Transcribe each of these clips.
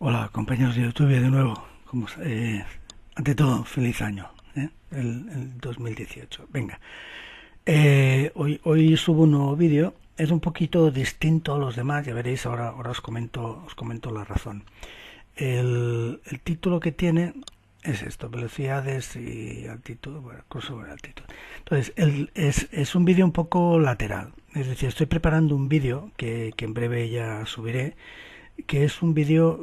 Hola, compañeros de YouTube, de nuevo. Ante todo, feliz año, el 2018. Venga, hoy subo un nuevo vídeo. Es un poquito distinto a los demás, ya veréis, ahora os comento la razón. El título que tiene es esto: velocidades y altitud, bueno, crossover altitud. Entonces, es un vídeo un poco lateral. Es decir, estoy preparando un vídeo que en breve ya subiré, que es un vídeo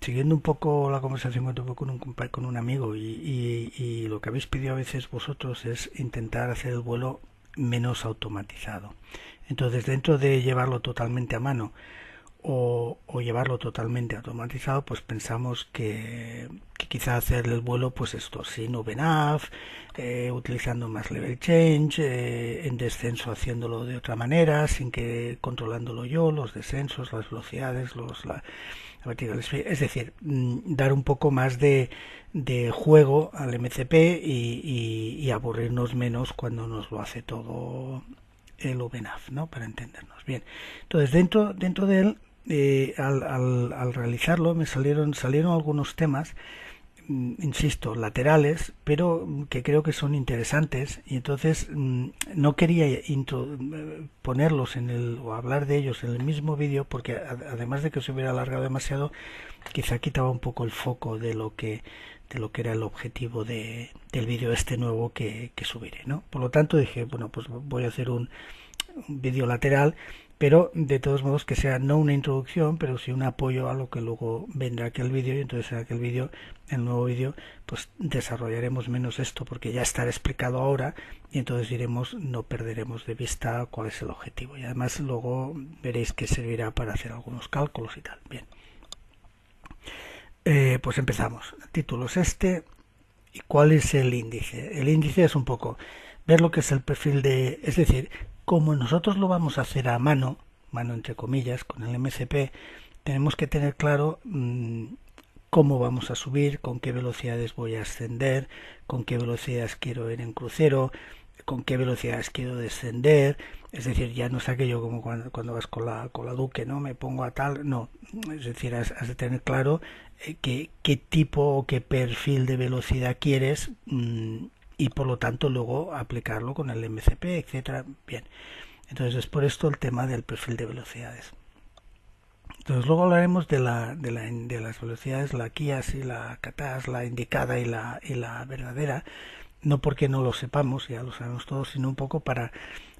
siguiendo un poco la conversación que tuve con un amigo y lo que habéis pedido a veces vosotros es intentar hacer el vuelo menos automatizado. Entonces, dentro de llevarlo totalmente a mano o llevarlo totalmente automatizado, pues pensamos que quizá hacer el vuelo, pues esto, sin VNAV, utilizando más level change, en descenso haciéndolo de otra manera, sin que controlándolo yo, los descensos, las velocidades, la vertical speed, es decir, dar un poco más de juego al MCP y aburrirnos menos cuando nos lo hace todo el OpenAV, ¿no? Para entendernos bien. Entonces, dentro de él, al realizarlo, salieron algunos temas, insisto, laterales, pero que creo que son interesantes, y entonces no quería ponerlos o hablar de ellos en el mismo vídeo, porque además de que se hubiera alargado demasiado, quizá quitaba un poco el foco de lo que era el objetivo del vídeo este nuevo que subiré, ¿no? Por lo tanto dije, bueno, pues voy a hacer un vídeo lateral, pero de todos modos que sea no una introducción, pero sí un apoyo a lo que luego vendrá aquel vídeo, y entonces en aquel vídeo, en el nuevo vídeo, pues desarrollaremos menos esto porque ya estará explicado ahora, y entonces no perderemos de vista cuál es el objetivo, y además luego veréis que servirá para hacer algunos cálculos y tal. Bien, pues empezamos. El título es este. ¿Y cuál es el índice? El índice es un poco ver lo que es el perfil es decir, como nosotros lo vamos a hacer a mano, mano entre comillas, con el MCP, tenemos que tener claro cómo vamos a subir, con qué velocidades voy a ascender, con qué velocidades quiero ir en crucero, con qué velocidades quiero descender. Es decir, ya no es aquello como cuando vas con la Duque, ¿no? Me pongo a tal, no. Es decir, has de tener claro qué tipo o qué perfil de velocidad quieres, y por lo tanto luego aplicarlo con el MCP, etcétera. Bien, entonces es por esto el tema del perfil de velocidades. Entonces luego hablaremos de las velocidades, la KIAS y la CATAS, la indicada y la verdadera, no porque no lo sepamos, ya lo sabemos todos, sino un poco para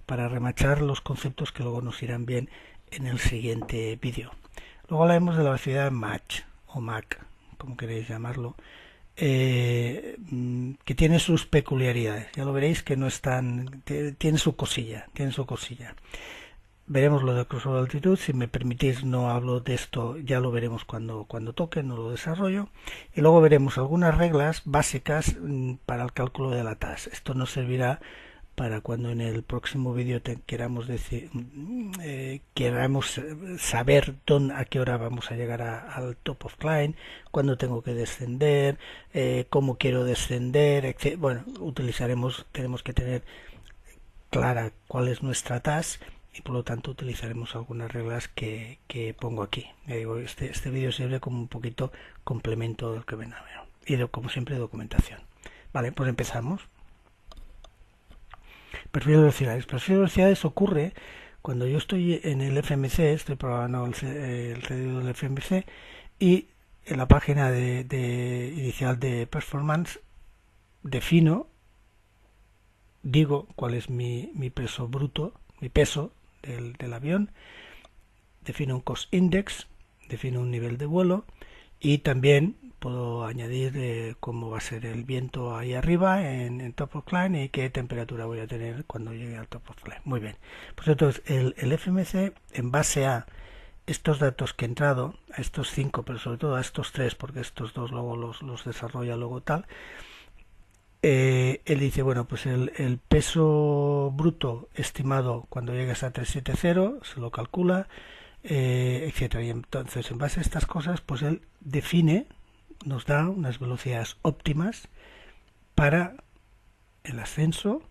remachar los conceptos que luego nos irán bien en el siguiente vídeo. Luego hablaremos de la velocidad Mach o Mach, como queréis llamarlo, que tiene sus peculiaridades. Ya lo veréis que no es tan, tiene su cosilla, Veremos lo de crossover altitud. Si me permitís, no hablo de esto, ya lo veremos cuando toque, no lo desarrollo. Y luego veremos algunas reglas básicas para el cálculo de la TAS. Esto nos servirá para cuando en el próximo vídeo queramos saber a qué hora vamos a llegar al top of climb, cuándo tengo que descender, cómo quiero descender, etc. Bueno, tenemos que tener clara cuál es nuestra task, y por lo tanto utilizaremos algunas reglas que pongo aquí. Este vídeo sirve como un poquito complemento del que ven a ver, y como siempre, documentación. Vale, pues empezamos. Perfil de velocidades. Perfil de velocidades ocurre cuando yo estoy en el FMC, estoy programando el código del FMC, y en la página inicial de performance defino, digo cuál es mi peso bruto, mi peso del avión, defino un cost index, defino un nivel de vuelo, y también puedo añadir cómo va a ser el viento ahí arriba en top of climb y qué temperatura voy a tener cuando llegue al top of climb. Muy bien. Pues entonces el FMC, en base a estos datos que he entrado, a estos 5, pero sobre todo a estos 3, porque estos 2 luego los desarrolla luego tal, él dice, bueno, pues el peso bruto estimado cuando llegues a 370 se lo calcula, etcétera. Y entonces, en base a estas cosas, pues él nos da unas velocidades óptimas para el ascenso,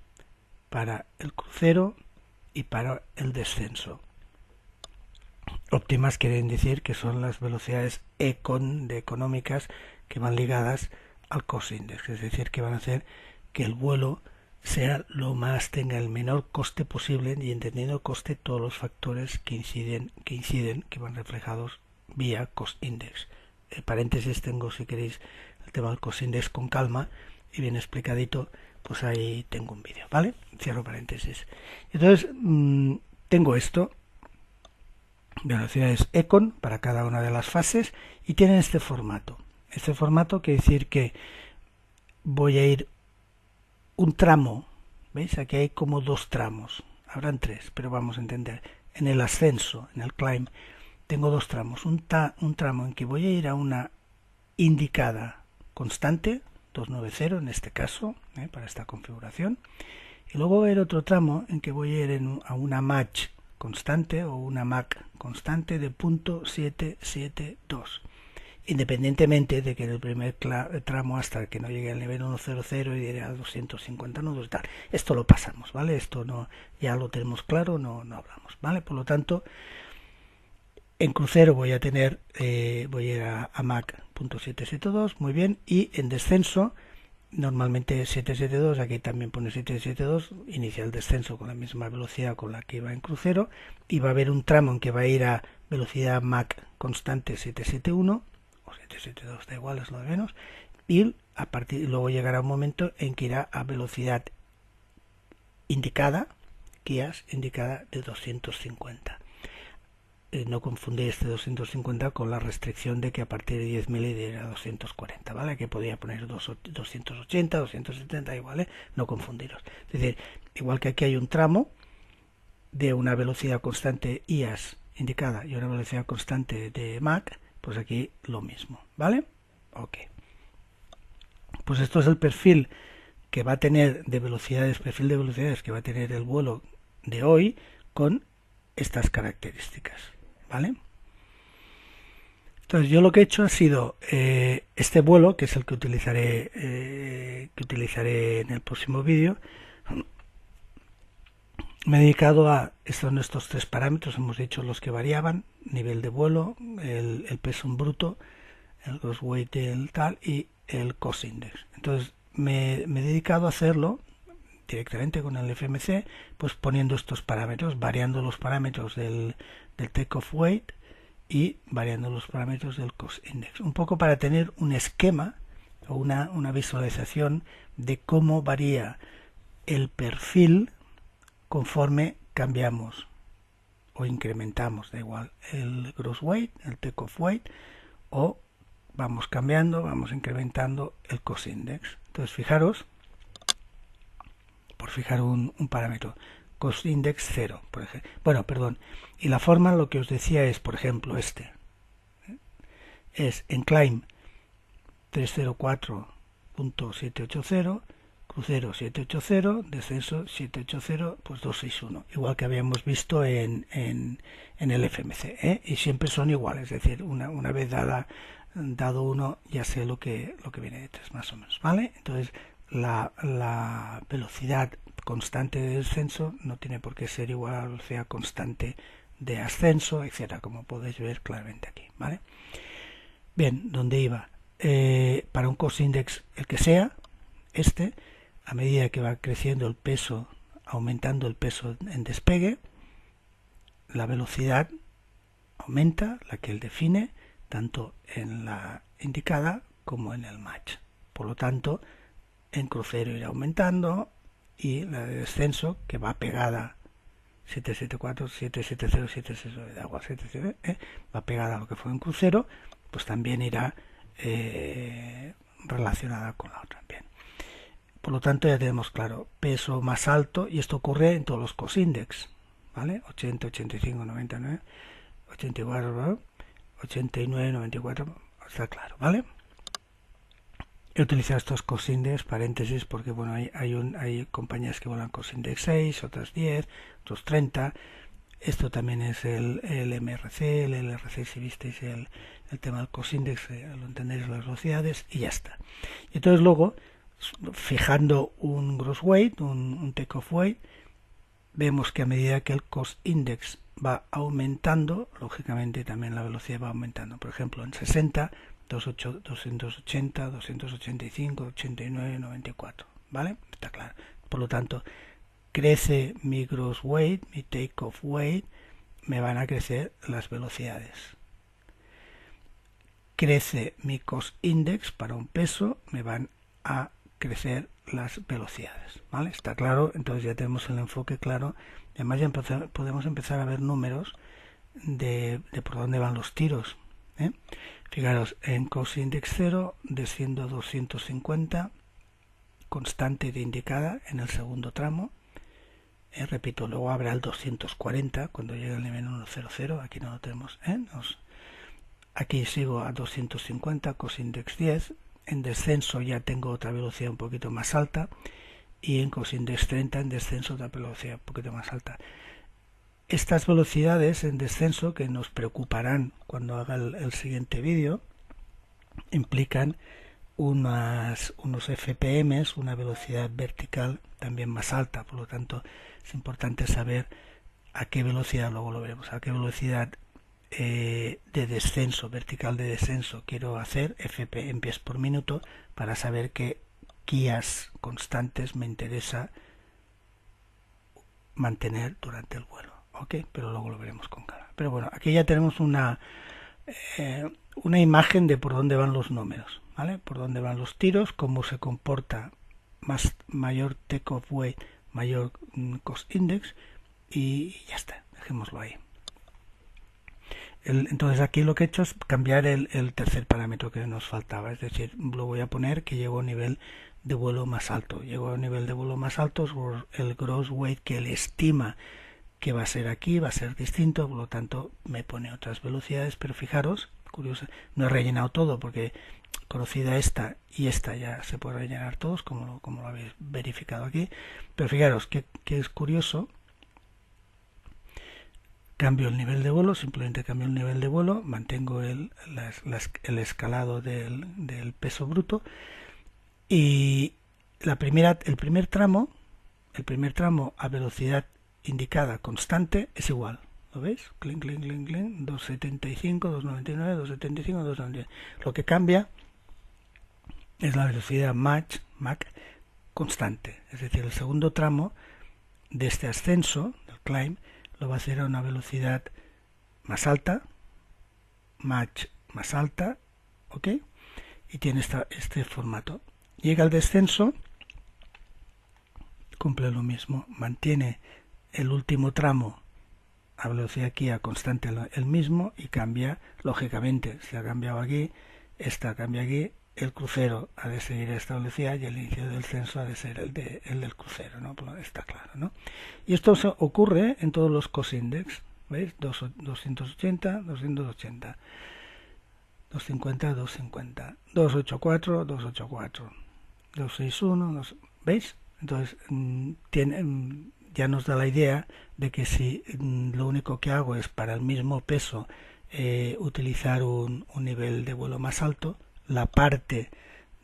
para el crucero y para el descenso. Óptimas quieren decir que son las velocidades econ de económicas que van ligadas al cost index, es decir, que van a hacer que el vuelo tenga el menor coste posible, y entendiendo el coste todos los factores que inciden, que van reflejados vía cost index. Paréntesis tengo, si queréis, el tema del cost index con calma y bien explicadito, pues ahí tengo un vídeo, ¿vale? Cierro paréntesis. Entonces, tengo esto, velocidades econ para cada una de las fases, y tienen este formato. Este formato quiere decir que voy a ir un tramo, ¿veis? Aquí hay como dos tramos, habrán tres, pero vamos a entender. En el ascenso, en el climb, tengo dos tramos. Un tramo en que voy a ir a una indicada constante, 290 en este caso, para esta configuración, y luego va a haber otro tramo en que voy a ir a una match constante o una MAC constante de .772, independientemente de que en el primer tramo, hasta que no llegue al nivel 100 y diré a 250 nudos y tal, esto lo pasamos, ¿vale? Esto no, ya lo tenemos claro, no hablamos, ¿vale? Por lo tanto, en crucero voy a tener, voy a ir a MAC .772, muy bien, y en descenso, normalmente 772, aquí también pone 772, inicia el descenso con la misma velocidad con la que iba en crucero, y va a haber un tramo en que va a ir a velocidad MAC constante 771, o 772, da igual, es lo de menos, y luego llegará un momento en que irá a velocidad indicada, guías indicada de 250. No confundir este 250 con la restricción de que a partir de 10.000 era 240, ¿vale? Que podía poner 280, 270, igual, no confundiros. Es decir, igual que aquí hay un tramo de una velocidad constante IAS indicada y una velocidad constante de MAC, pues aquí lo mismo, ¿vale? Ok. Pues esto es el perfil que va a tener de velocidades, perfil de velocidades que va a tener el vuelo de hoy con estas características, ¿vale? Entonces yo lo que he hecho ha sido este vuelo, que es el que utilizaré en el próximo vídeo. Me he dedicado a estos tres parámetros, hemos dicho los que variaban: nivel de vuelo, el peso en bruto, el gross weight del tal y el cost index. Entonces me he dedicado a hacerlo directamente con el FMC, pues poniendo estos parámetros, variando los parámetros del takeoff weight y variando los parámetros del cost index, un poco para tener un esquema o una visualización de cómo varía el perfil conforme cambiamos o incrementamos, da igual, el gross weight, el takeoff weight, o vamos cambiando, vamos incrementando el cost index. Entonces fijaros, por fijar un parámetro, cost index 0, por ejemplo. Bueno, perdón. Y la forma, lo que os decía es, por ejemplo, es en climb 304.780, crucero 780, descenso 780, pues 261, igual que habíamos visto en el FMC, y siempre son iguales, es decir, una vez dado uno, ya sé lo que viene detrás, más o menos, ¿vale? Entonces, la velocidad constante de descenso no tiene por qué ser igual a la velocidad constante de ascenso, etcétera, como podéis ver claramente aquí, ¿vale? Bien, ¿dónde iba? Para un cost index, el que sea, a medida que va creciendo el peso, aumentando el peso en despegue, la velocidad aumenta, la que él define, tanto en la indicada como en el match. Por lo tanto, en crucero irá aumentando, y la de descenso, que va pegada 774, 770, 760 de agua, 770, va pegada a lo que fue en crucero, pues también irá relacionada con la otra. Bien. Por lo tanto, ya tenemos claro, peso más alto, y esto ocurre en todos los cost index, ¿vale? 80, 85, 99, 84, 89, 94, está claro, ¿vale? He utilizado estos cost index, paréntesis, porque bueno, hay compañías que volan cost index 6, otras 10, otros 30. Esto también es el MRC, el LRC, si visteis el tema del cost index, lo entendéis, las velocidades, y ya está. Y entonces luego, fijando un gross weight, un takeoff weight, vemos que a medida que el cost index va aumentando, lógicamente también la velocidad va aumentando. Por ejemplo, en 60, 280, 285, 89, 94. ¿Vale? Está claro. Por lo tanto, crece mi gross weight, mi take-off weight, me van a crecer las velocidades. Crece mi cost index para un peso, me van a crecer las velocidades. ¿Vale? Está claro, entonces ya tenemos el enfoque claro. Además ya podemos empezar a ver números de por dónde van los tiros. Fijaros, en cost index 0 desciendo a 250, constante de indicada en el segundo tramo. Repito, luego habrá el 240 cuando llegue al nivel 100, aquí no lo tenemos. Aquí sigo a 250, cosindex 10, en descenso ya tengo otra velocidad un poquito más alta y en cosindex 30 en descenso otra velocidad un poquito más alta. Estas velocidades en descenso, que nos preocuparán cuando haga el siguiente vídeo, implican unos FPMs, una velocidad vertical también más alta. Por lo tanto, es importante saber a qué velocidad, luego lo veremos, a qué velocidad de descenso, vertical de descenso quiero hacer, FP en pies por minuto, para saber qué guías constantes me interesa mantener durante el vuelo. ¿Ok? Pero luego lo veremos con calma. Pero bueno, aquí ya tenemos una imagen de por dónde van los números, ¿vale? Por dónde van los tiros, cómo se comporta mayor take-off weight, mayor cost index, y ya está, dejémoslo ahí. Entonces aquí lo que he hecho es cambiar el tercer parámetro que nos faltaba, es decir, lo voy a poner que llego a un nivel de vuelo más alto. Llego a un nivel de vuelo más alto, el gross weight que él estima que va a ser aquí, va a ser distinto, por lo tanto me pone otras velocidades, pero fijaros, curioso, no he rellenado todo porque conocida esta y esta ya se puede rellenar todos, como lo habéis verificado aquí, pero fijaros que es curioso. Cambio el nivel de vuelo, simplemente cambio el nivel de vuelo, mantengo el escalado del peso bruto y el primer tramo a velocidad indicada constante es igual. ¿Lo veis? Clink, clink, clink, clink, 275, 299, 275, 299. Lo que cambia es la velocidad Mach constante. Es decir, el segundo tramo de este ascenso, del climb, lo va a hacer a una velocidad más alta, Mach más alta, ¿ok? Y tiene este formato. Llega al descenso, cumple lo mismo, mantiene el último tramo a velocidad aquí a constante el mismo y cambia, lógicamente, se ha cambiado aquí, esta cambia aquí, el crucero ha de seguir a esta velocidad y el inicio del descenso ha de ser el del crucero, ¿no? Está claro, ¿no? Y esto ocurre en todos los cosindex, ¿veis? 280, 280, 250, 250, 284, 284, 261, ¿veis? Entonces, ya nos da la idea de que si lo único que hago es para el mismo peso utilizar un nivel de vuelo más alto, la parte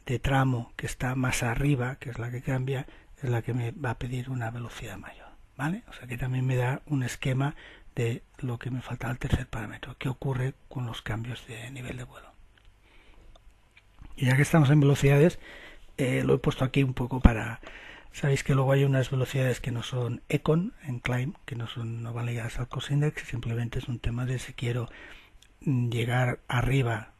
de tramo que está más arriba, que es la que cambia, es la que me va a pedir una velocidad mayor, ¿vale? O sea que también me da un esquema de lo que me falta al tercer parámetro, qué ocurre con los cambios de nivel de vuelo. Y ya que estamos en velocidades, lo he puesto aquí un poco para... Sabéis que luego hay unas velocidades que no son econ en climb, que no van ligadas al cost index, simplemente es un tema de si quiero llegar arriba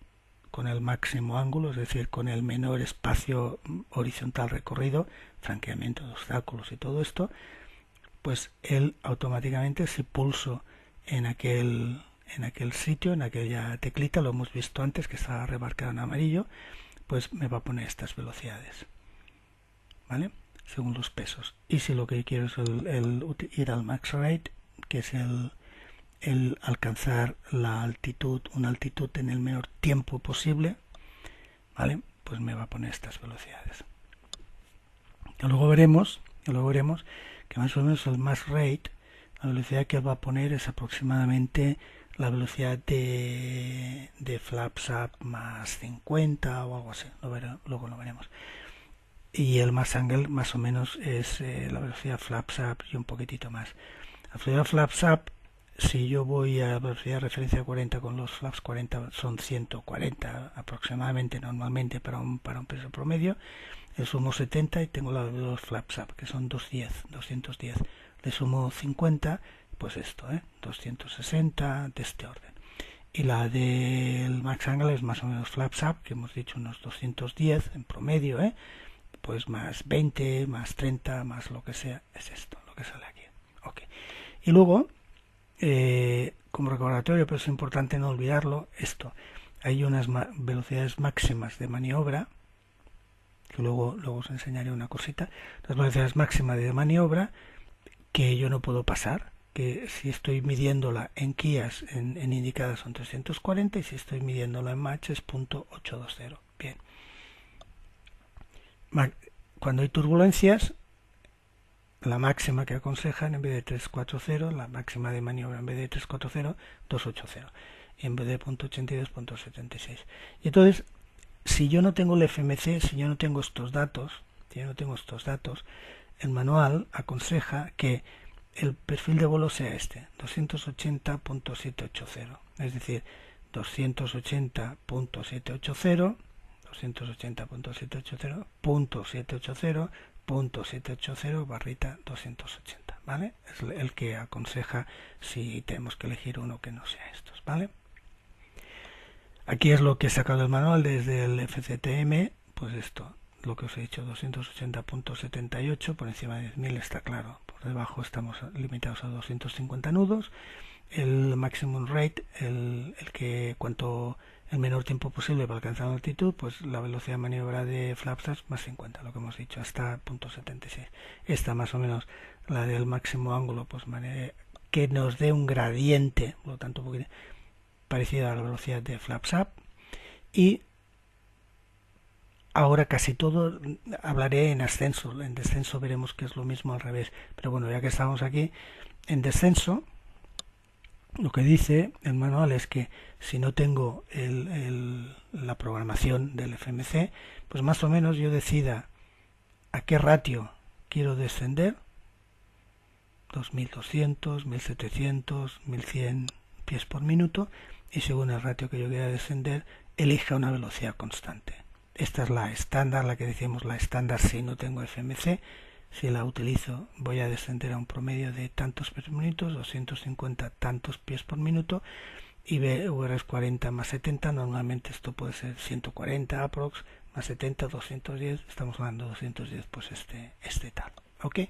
con el máximo ángulo, es decir, con el menor espacio horizontal recorrido, franqueamiento de obstáculos y todo esto, pues él automáticamente, si pulso en aquel sitio, en aquella teclita, lo hemos visto antes que está remarcado en amarillo, pues me va a poner estas velocidades, ¿vale? Según los pesos. Y si lo que quiero es ir al max rate, que es el alcanzar una altitud en el menor tiempo posible, ¿vale? Pues me va a poner estas velocidades. Y luego veremos que más o menos el max rate, la velocidad que va a poner es aproximadamente la velocidad de flaps up más 50 o algo así, luego lo veremos. Y el mass angle más o menos es la velocidad flaps up y un poquitito más. La velocidad flaps up si yo voy a velocidad de referencia 40 con los flaps 40 son 140 aproximadamente normalmente para un peso promedio, le sumo 70 y tengo los flaps up que son 210, le sumo 50, pues esto, 260 de este orden. Y la del max angle es más o menos flaps up, que hemos dicho unos 210 en promedio, pues más 20, más 30, más lo que sea, es esto, lo que sale aquí. Okay. Y luego, como recordatorio, pero es importante no olvidarlo, esto, hay unas velocidades máximas de maniobra, que luego os enseñaré una cosita, las velocidades máximas de maniobra que yo no puedo pasar, que si estoy midiéndola en Kias en indicadas son 340 y si estoy midiéndola en Mach es .820. Bien. Cuando hay turbulencias, la máxima que aconsejan en vez de 340, la máxima de maniobra en vez de 340, 280 y en vez de .82, .76. Y entonces, si yo no tengo el FMC, si yo no tengo estos datos, el manual aconseja que el perfil de vuelo sea este, 280.780, es decir, 280.780, 280.780.780.780 barrita 280, ¿vale? Es el que aconseja si tenemos que elegir uno que no sea estos, ¿vale? Aquí es lo que he sacado del manual desde el FCTM, pues esto, lo que os he dicho, 280.78, por encima de 10.000 está claro, por debajo estamos limitados a 250 nudos, el maximum rate, el que cuanto el menor tiempo posible para alcanzar la altitud, pues la velocidad de maniobra de flaps más 50, lo que hemos dicho, hasta .76. Esta más o menos, la del máximo ángulo, pues que nos dé un gradiente, por lo tanto, un poquito parecido a la velocidad de flaps up. Y ahora casi todo hablaré en ascenso, en descenso veremos que es lo mismo al revés, pero bueno, ya que estamos aquí, en descenso, lo que dice el manual es que si no tengo la programación del FMC, pues más o menos yo decida a qué ratio quiero descender, 2200, 1700, 1100 pies por minuto, y según el ratio que yo quiera descender, elija una velocidad constante. Esta es la estándar, la que decimos la estándar si no tengo FMC. Si la utilizo voy a descender a un promedio de tantos pies por minuto, 250 tantos pies por minuto, y VR es 40 más 70, normalmente esto puede ser 140 aprox, más 70, 210, estamos hablando de 210, pues este tal, ¿ok?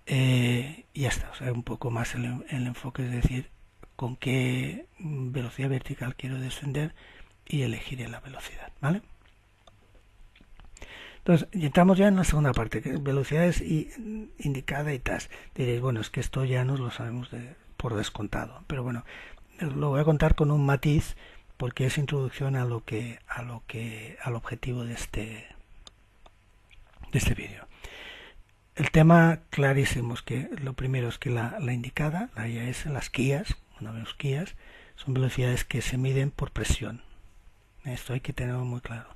Y ya está, o sea, un poco más el enfoque, es decir, con qué velocidad vertical quiero descender y elegiré la velocidad, ¿vale? Entonces, entramos ya en la segunda parte, que es velocidades indicada y TAS. Diréis, bueno, es que esto ya nos lo sabemos por descontado, pero bueno, lo voy a contar con un matiz porque es introducción al objetivo de este vídeo. El tema clarísimo es que lo primero es que la indicada, la IAS, las Kias, cuando vemos Kias, son velocidades que se miden por presión. Esto hay que tenerlo muy claro.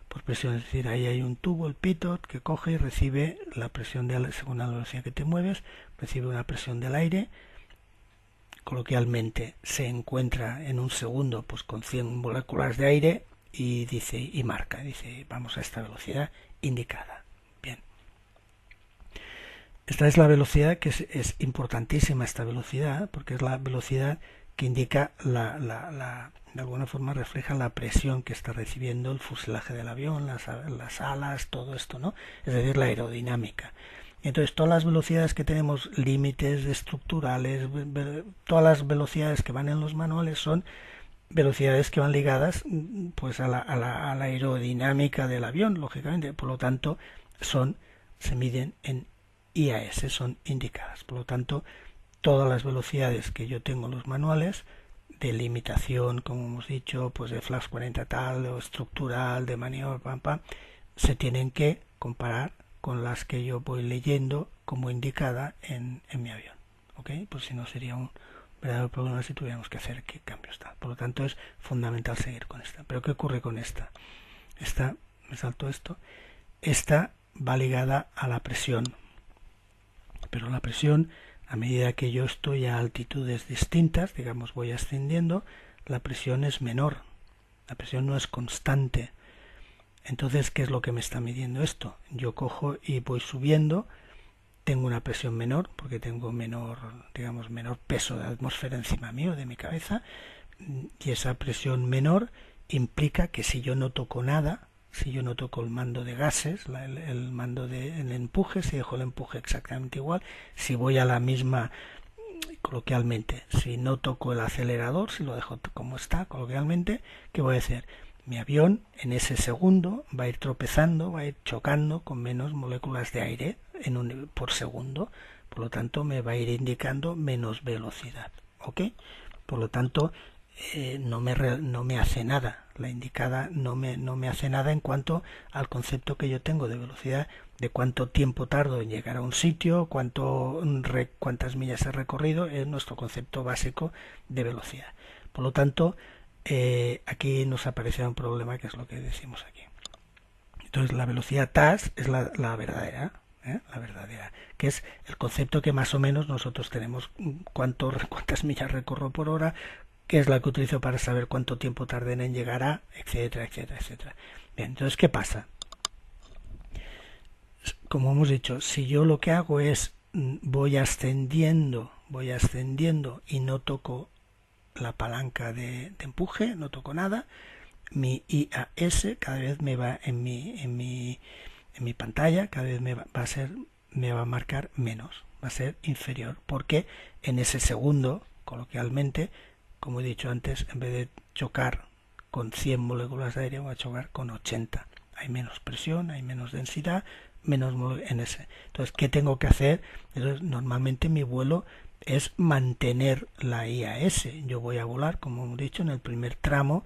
Por presión, es decir, ahí hay un tubo, el pitot, que coge y recibe la presión según la velocidad que te mueves, recibe una presión del aire, coloquialmente se encuentra en un segundo pues con 100 moléculas de aire y marca, dice vamos a esta velocidad indicada. Bien. Esta es la velocidad que es importantísima, esta velocidad, porque es la velocidad que indica de alguna forma refleja la presión que está recibiendo el fuselaje del avión, las alas, todo esto, ¿no? Es decir, la aerodinámica. Entonces, todas las velocidades que tenemos, límites estructurales, todas las velocidades que van en los manuales son velocidades que van ligadas pues a la aerodinámica del avión, lógicamente. Por lo tanto, se miden en IAS, son indicadas. Por lo tanto, todas las velocidades que yo tengo en los manuales de limitación, como hemos dicho, pues de flaps 40 tal o estructural, de maniobra, se tienen que comparar con las que yo voy leyendo como indicada en mi avión, ¿ok? Pues si no sería un verdadero problema si tuviéramos que hacer qué cambios tal. Por lo tanto es fundamental seguir con esta. Pero ¿qué ocurre con esta? Me salto esto. Esta va ligada a la presión, pero la presión A medida que yo estoy a altitudes distintas, digamos voy ascendiendo, la presión es menor, la presión no es constante. Entonces, ¿qué es lo que me está midiendo esto? Yo cojo y voy subiendo, tengo una presión menor, porque tengo menor, digamos, menor peso de atmósfera encima mío, de mi cabeza, y esa presión menor implica que si yo no toco nada, si yo no toco el mando de gases, el mando del empuje, si dejo el empuje exactamente igual, si voy a la misma, coloquialmente, si no toco el acelerador, si lo dejo como está, coloquialmente, ¿qué voy a hacer? Mi avión en ese segundo va a ir tropezando, va a ir chocando con menos moléculas de aire por segundo, por lo tanto me va a ir indicando menos velocidad, ¿ok? Por lo tanto, no me hace nada, la indicada no me hace nada en cuanto al concepto que yo tengo de velocidad, de cuánto tiempo tardo en llegar a un sitio, cuántas millas he recorrido, es nuestro concepto básico de velocidad. Por lo tanto, aquí nos aparece un problema, que es lo que decimos aquí. Entonces la velocidad TAS es la verdadera, la verdadera, que es el concepto que más o menos nosotros tenemos, cuántas millas recorro por hora, que es la que utilizo para saber cuánto tiempo tarden en llegar a, etcétera, etcétera, etcétera. Bien, entonces, ¿qué pasa? Como hemos dicho, si yo lo que hago es voy ascendiendo y no toco la palanca de empuje, no toco nada, mi IAS cada vez me va en mi pantalla, cada vez me va a marcar menos, va a ser inferior, porque en ese segundo, coloquialmente, como he dicho antes, en vez de chocar con 100 moléculas de aire, voy a chocar con 80. Hay menos presión, hay menos densidad, menos en ese. Entonces, ¿qué tengo que hacer? Entonces, normalmente mi vuelo es mantener la IAS. Yo voy a volar, como hemos dicho, en el primer tramo,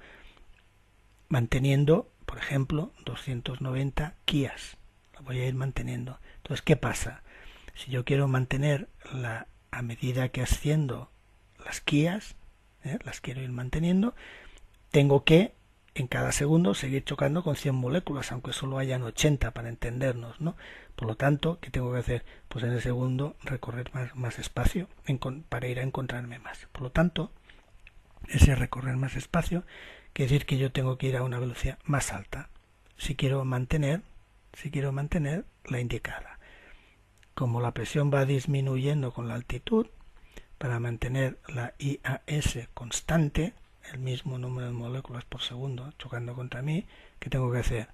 manteniendo, por ejemplo, 290 kias. La voy a ir manteniendo. Entonces, ¿qué pasa? Si yo quiero mantener a medida que asciendo las kias, las quiero ir manteniendo, tengo que en cada segundo seguir chocando con 100 moléculas, aunque solo hayan 80 para entendernos, ¿no? Por lo tanto, ¿qué tengo que hacer? Pues en el segundo recorrer más espacio para ir a encontrarme más. Por lo tanto, ese recorrer más espacio quiere decir que yo tengo que ir a una velocidad más alta si quiero mantener la indicada. Como la presión va disminuyendo con la altitud, para mantener la IAS constante, el mismo número de moléculas por segundo chocando contra mí, ¿qué tengo que hacer?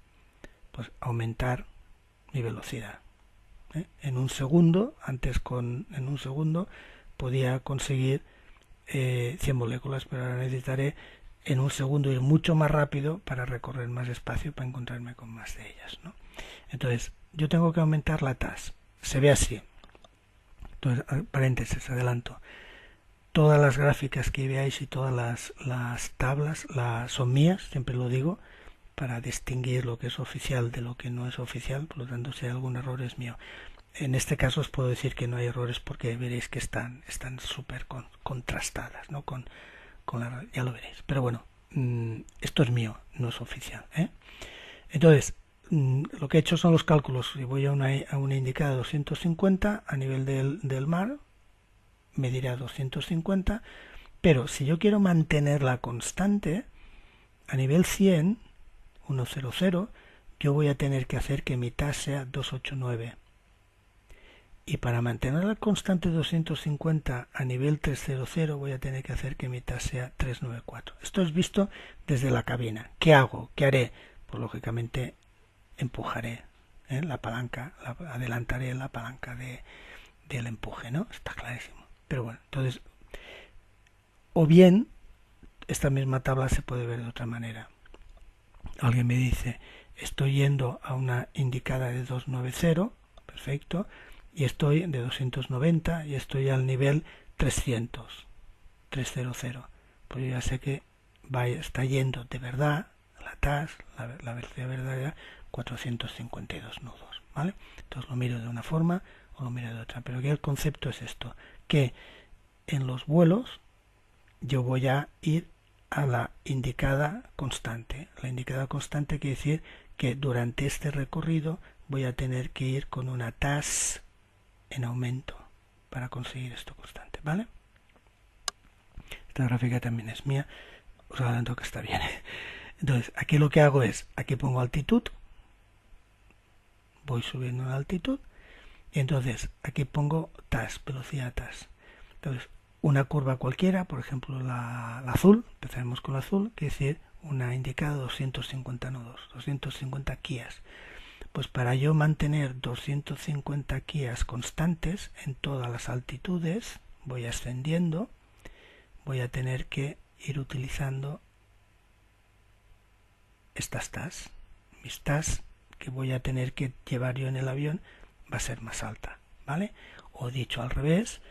Pues aumentar mi velocidad. En un segundo, en un segundo podía conseguir 100 moléculas, pero ahora necesitaré en un segundo ir mucho más rápido para recorrer más espacio, para encontrarme con más de ellas, ¿no? Entonces, yo tengo que aumentar la TAS. Se ve así. Entonces, paréntesis, adelanto. Todas las gráficas que veáis y todas las tablas son mías, siempre lo digo, para distinguir lo que es oficial de lo que no es oficial, por lo tanto si hay algún error es mío. En este caso os puedo decir que no hay errores porque veréis que están súper contrastadas, ¿no? Ya lo veréis. Pero bueno, esto es mío, no es oficial, ¿eh? Entonces, lo que he hecho son los cálculos. Si voy a una indicada de 250 a nivel del mar, mediré a 250, pero si yo quiero mantenerla constante, a nivel 100, 100, yo voy a tener que hacer que mi TAS sea 289. Y para mantenerla constante 250 a nivel 300 voy a tener que hacer que mi TAS sea 394. Esto es visto desde la cabina. ¿Qué hago? ¿Qué haré? Pues lógicamente empujaré la palanca, adelantaré la palanca del empuje, ¿no? Está clarísimo. Pero bueno, entonces, o bien, esta misma tabla se puede ver de otra manera. Alguien me dice, estoy yendo a una indicada de 290, perfecto, y estoy de 290 y estoy al nivel 300. Pues yo ya sé que está yendo de verdad la TAS, la velocidad verdadera, 452 nudos, ¿vale? Entonces lo miro de una forma o lo miro de otra, pero aquí el concepto es esto, que en los vuelos yo voy a ir a la indicada constante. La indicada constante quiere decir que durante este recorrido voy a tener que ir con una TAS en aumento. para conseguir esto constante, ¿vale? Esta gráfica también es mía, os adelanto que está bien. Entonces, aquí lo que hago es, aquí pongo altitud, voy subiendo la altitud, y entonces aquí pongo TAS, velocidad TAS. Entonces, una curva cualquiera, por ejemplo la azul, empezaremos con la azul, quiere decir una indicada 250 nodos, 250 kias. Pues para yo mantener 250 kias constantes en todas las altitudes, voy ascendiendo, voy a tener que ir utilizando estas TAS. Mis TAS que voy a tener que llevar yo en el avión va a ser más alta, ¿vale? O dicho al revés,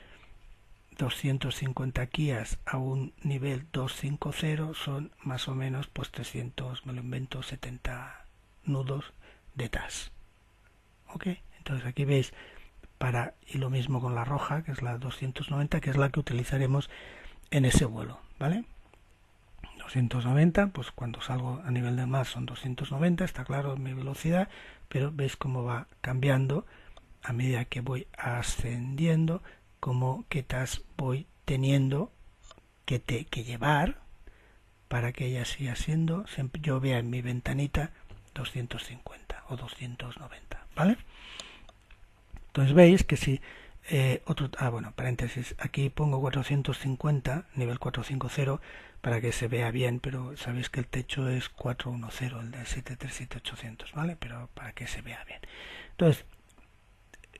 250 kias a un nivel 250 son más o menos pues 300, me lo invento, 70 nudos de TAS. ¿Ok? Entonces aquí veis y lo mismo con la roja, que es la 290, que es la que utilizaremos en ese vuelo, ¿vale? 290, pues cuando salgo a nivel del mar son 290, está claro mi velocidad, pero veis cómo va cambiando a medida que voy ascendiendo, como qué TAS voy teniendo que llevar para que ella siga siendo, siempre yo vea en mi ventanita 250 o 290, ¿vale? Entonces veis que si bueno, paréntesis, aquí pongo 450, nivel 450, para que se vea bien, pero sabéis que el techo es 410, el del 737-800, ¿vale? Pero para que se vea bien. Entonces,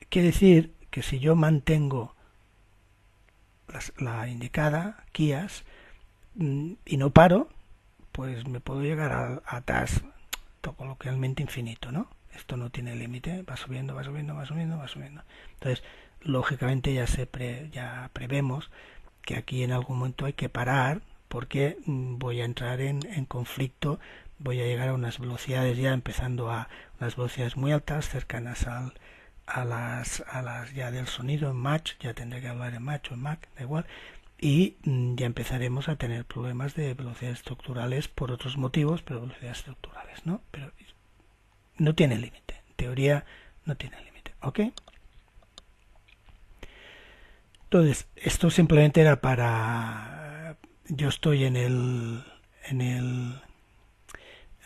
quiere decir que si yo mantengo la indicada, kias, y no paro, pues me puedo llegar a TAS coloquialmente infinito, ¿no? Esto no tiene límite, va subiendo, va subiendo, va subiendo, va subiendo. Entonces, lógicamente ya prevemos que aquí en algún momento hay que parar porque voy a entrar en conflicto, voy a llegar a unas velocidades ya empezando a unas velocidades muy altas, cercanas a las ya del sonido en Mach, ya tendré que hablar en Mach o en Mach, da igual, y ya empezaremos a tener problemas de velocidades estructurales por otros motivos, pero velocidades estructurales, ¿no? Pero no tiene límite, en teoría no tiene límite, ¿ok? Entonces, esto simplemente era para... Yo estoy en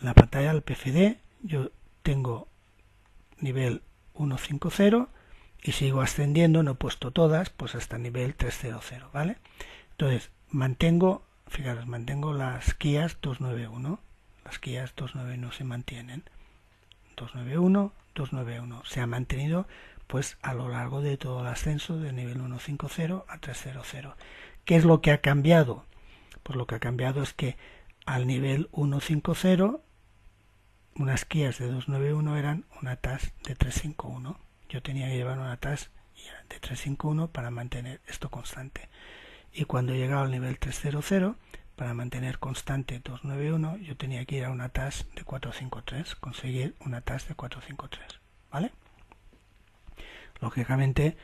la pantalla del PFD, yo tengo nivel 150 y sigo ascendiendo, no he puesto todas, pues hasta nivel 300, ¿vale? Entonces, fijaros, mantengo las kias 291, las kias 291 se mantienen, 291, 291, se ha mantenido pues a lo largo de todo el ascenso de nivel 150 a 300. ¿Qué es lo que ha cambiado? Pues lo que ha cambiado es que al nivel 150 unas kias de 291 eran una TAS de 351. Yo tenía que llevar una TAS de 351 para mantener esto constante. Y cuando llegaba al nivel 300, para mantener constante 291, yo tenía que ir a una TAS de 453, conseguir una TAS de 453, ¿vale? Lógicamente,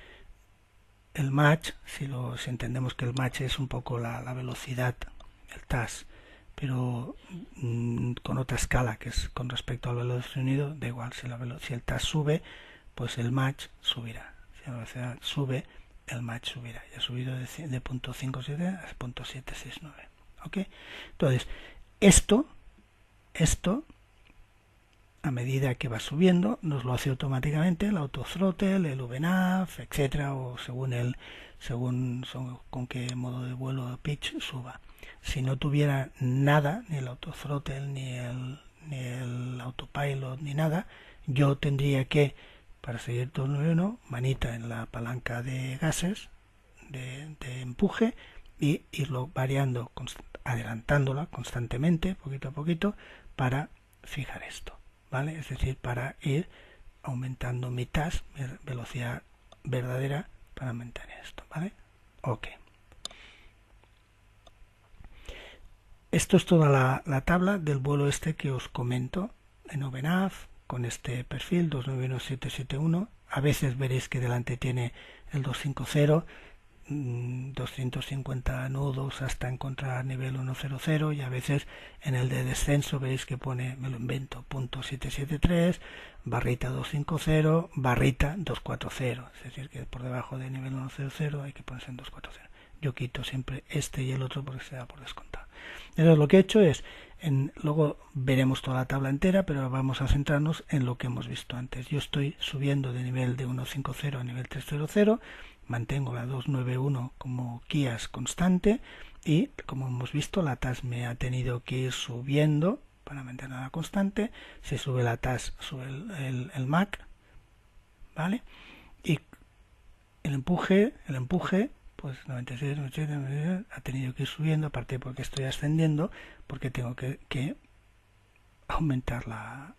el Mach, si entendemos que el Mach es un poco la velocidad, el TAS, pero con otra escala que es con respecto al velocidad del sonido, da igual, si el TAS sube, pues el Mach subirá. Si la velocidad sube, el Mach subirá. Ya ha subido de 0.57 a 0.769. ¿Ok? Entonces, esto, a medida que va subiendo, nos lo hace automáticamente el autothrottle, el VNAV, etcétera, o según con qué modo de vuelo o pitch suba. Si no tuviera nada, ni el autothrottle, ni el autopilot, ni nada, yo tendría que, para seguir 291, manita en la palanca de gases, de empuje, y irlo variando, adelantándola constantemente, poquito a poquito, para fijar esto, ¿vale? Es decir, para ir aumentando mi TAS, mi velocidad verdadera, para mantener esto, ¿vale? Ok. Esto es toda la tabla del vuelo este que os comento en OpenAV, con este perfil 291771. A veces veréis que delante tiene el 250, 250 nudos hasta encontrar nivel 100 y a veces en el de descenso veis que pone, me lo invento, punto 773, barrita 250, barrita 240, es decir que por debajo de nivel 100 hay que ponerse en 240. Yo quito siempre este y el otro porque se da por descontado. Entonces lo que he hecho es, luego veremos toda la tabla entera, pero vamos a centrarnos en lo que hemos visto antes. Yo estoy subiendo de nivel de 150 a nivel 300, mantengo la 291 como guías constante y como hemos visto la TAS me ha tenido que ir subiendo para mantenerla constante. Si sube la TAS sube el MAC, ¿vale? Y el empuje pues 96, 97, 97, ha tenido que ir subiendo, aparte porque estoy ascendiendo, porque tengo que aumentar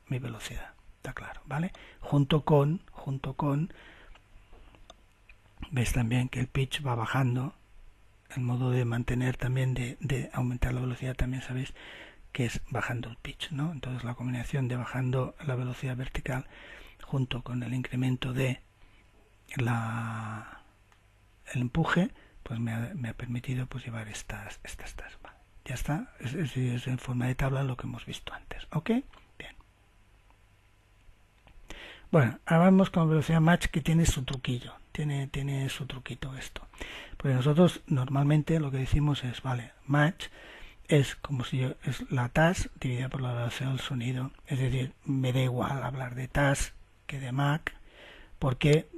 mi velocidad, está claro, ¿vale? Junto con, veis también que el pitch va bajando, el modo de mantener también, de aumentar la velocidad también sabéis que es bajando el pitch, ¿no? Entonces la combinación de bajando la velocidad vertical junto con el incremento de el empuje, pues me ha permitido pues llevar estas vale. Ya está, es en forma de tabla lo que hemos visto antes, ¿ok? Bien. Bueno, ahora vamos con velocidad match, que tiene su truquillo, tiene su truquito esto, porque nosotros normalmente lo que decimos es, vale, match es como si es la TAS dividida por la velocidad del sonido, es decir, me da igual hablar de TAS que de MAC, porque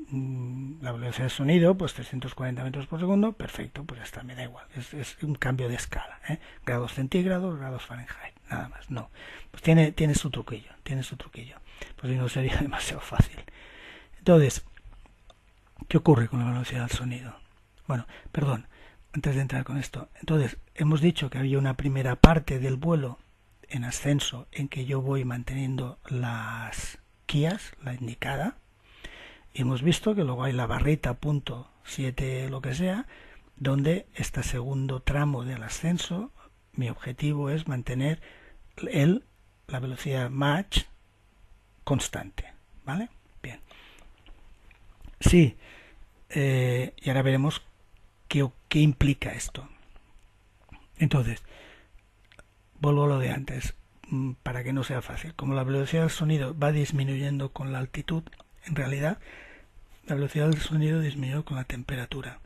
la velocidad de sonido, pues 340 metros por segundo, perfecto, pues ya está, me da igual, es un cambio de escala, grados centígrados, grados Fahrenheit, nada más, no, pues tiene su truquillo, pues si no sería demasiado fácil. Entonces, ¿qué ocurre con la velocidad del sonido? Bueno, perdón, antes de entrar con esto, entonces, hemos dicho que había una primera parte del vuelo en ascenso en que yo voy manteniendo las guías, la indicada, y hemos visto que luego hay la barrita punto 7 lo que sea, donde este segundo tramo del ascenso, mi objetivo es mantener la velocidad match constante, ¿vale? Bien. Sí, y ahora veremos qué implica esto. Entonces, vuelvo a lo de antes, para que no sea fácil. Como la velocidad del sonido va disminuyendo con la altitud, en realidad la velocidad del sonido disminuye con la temperatura.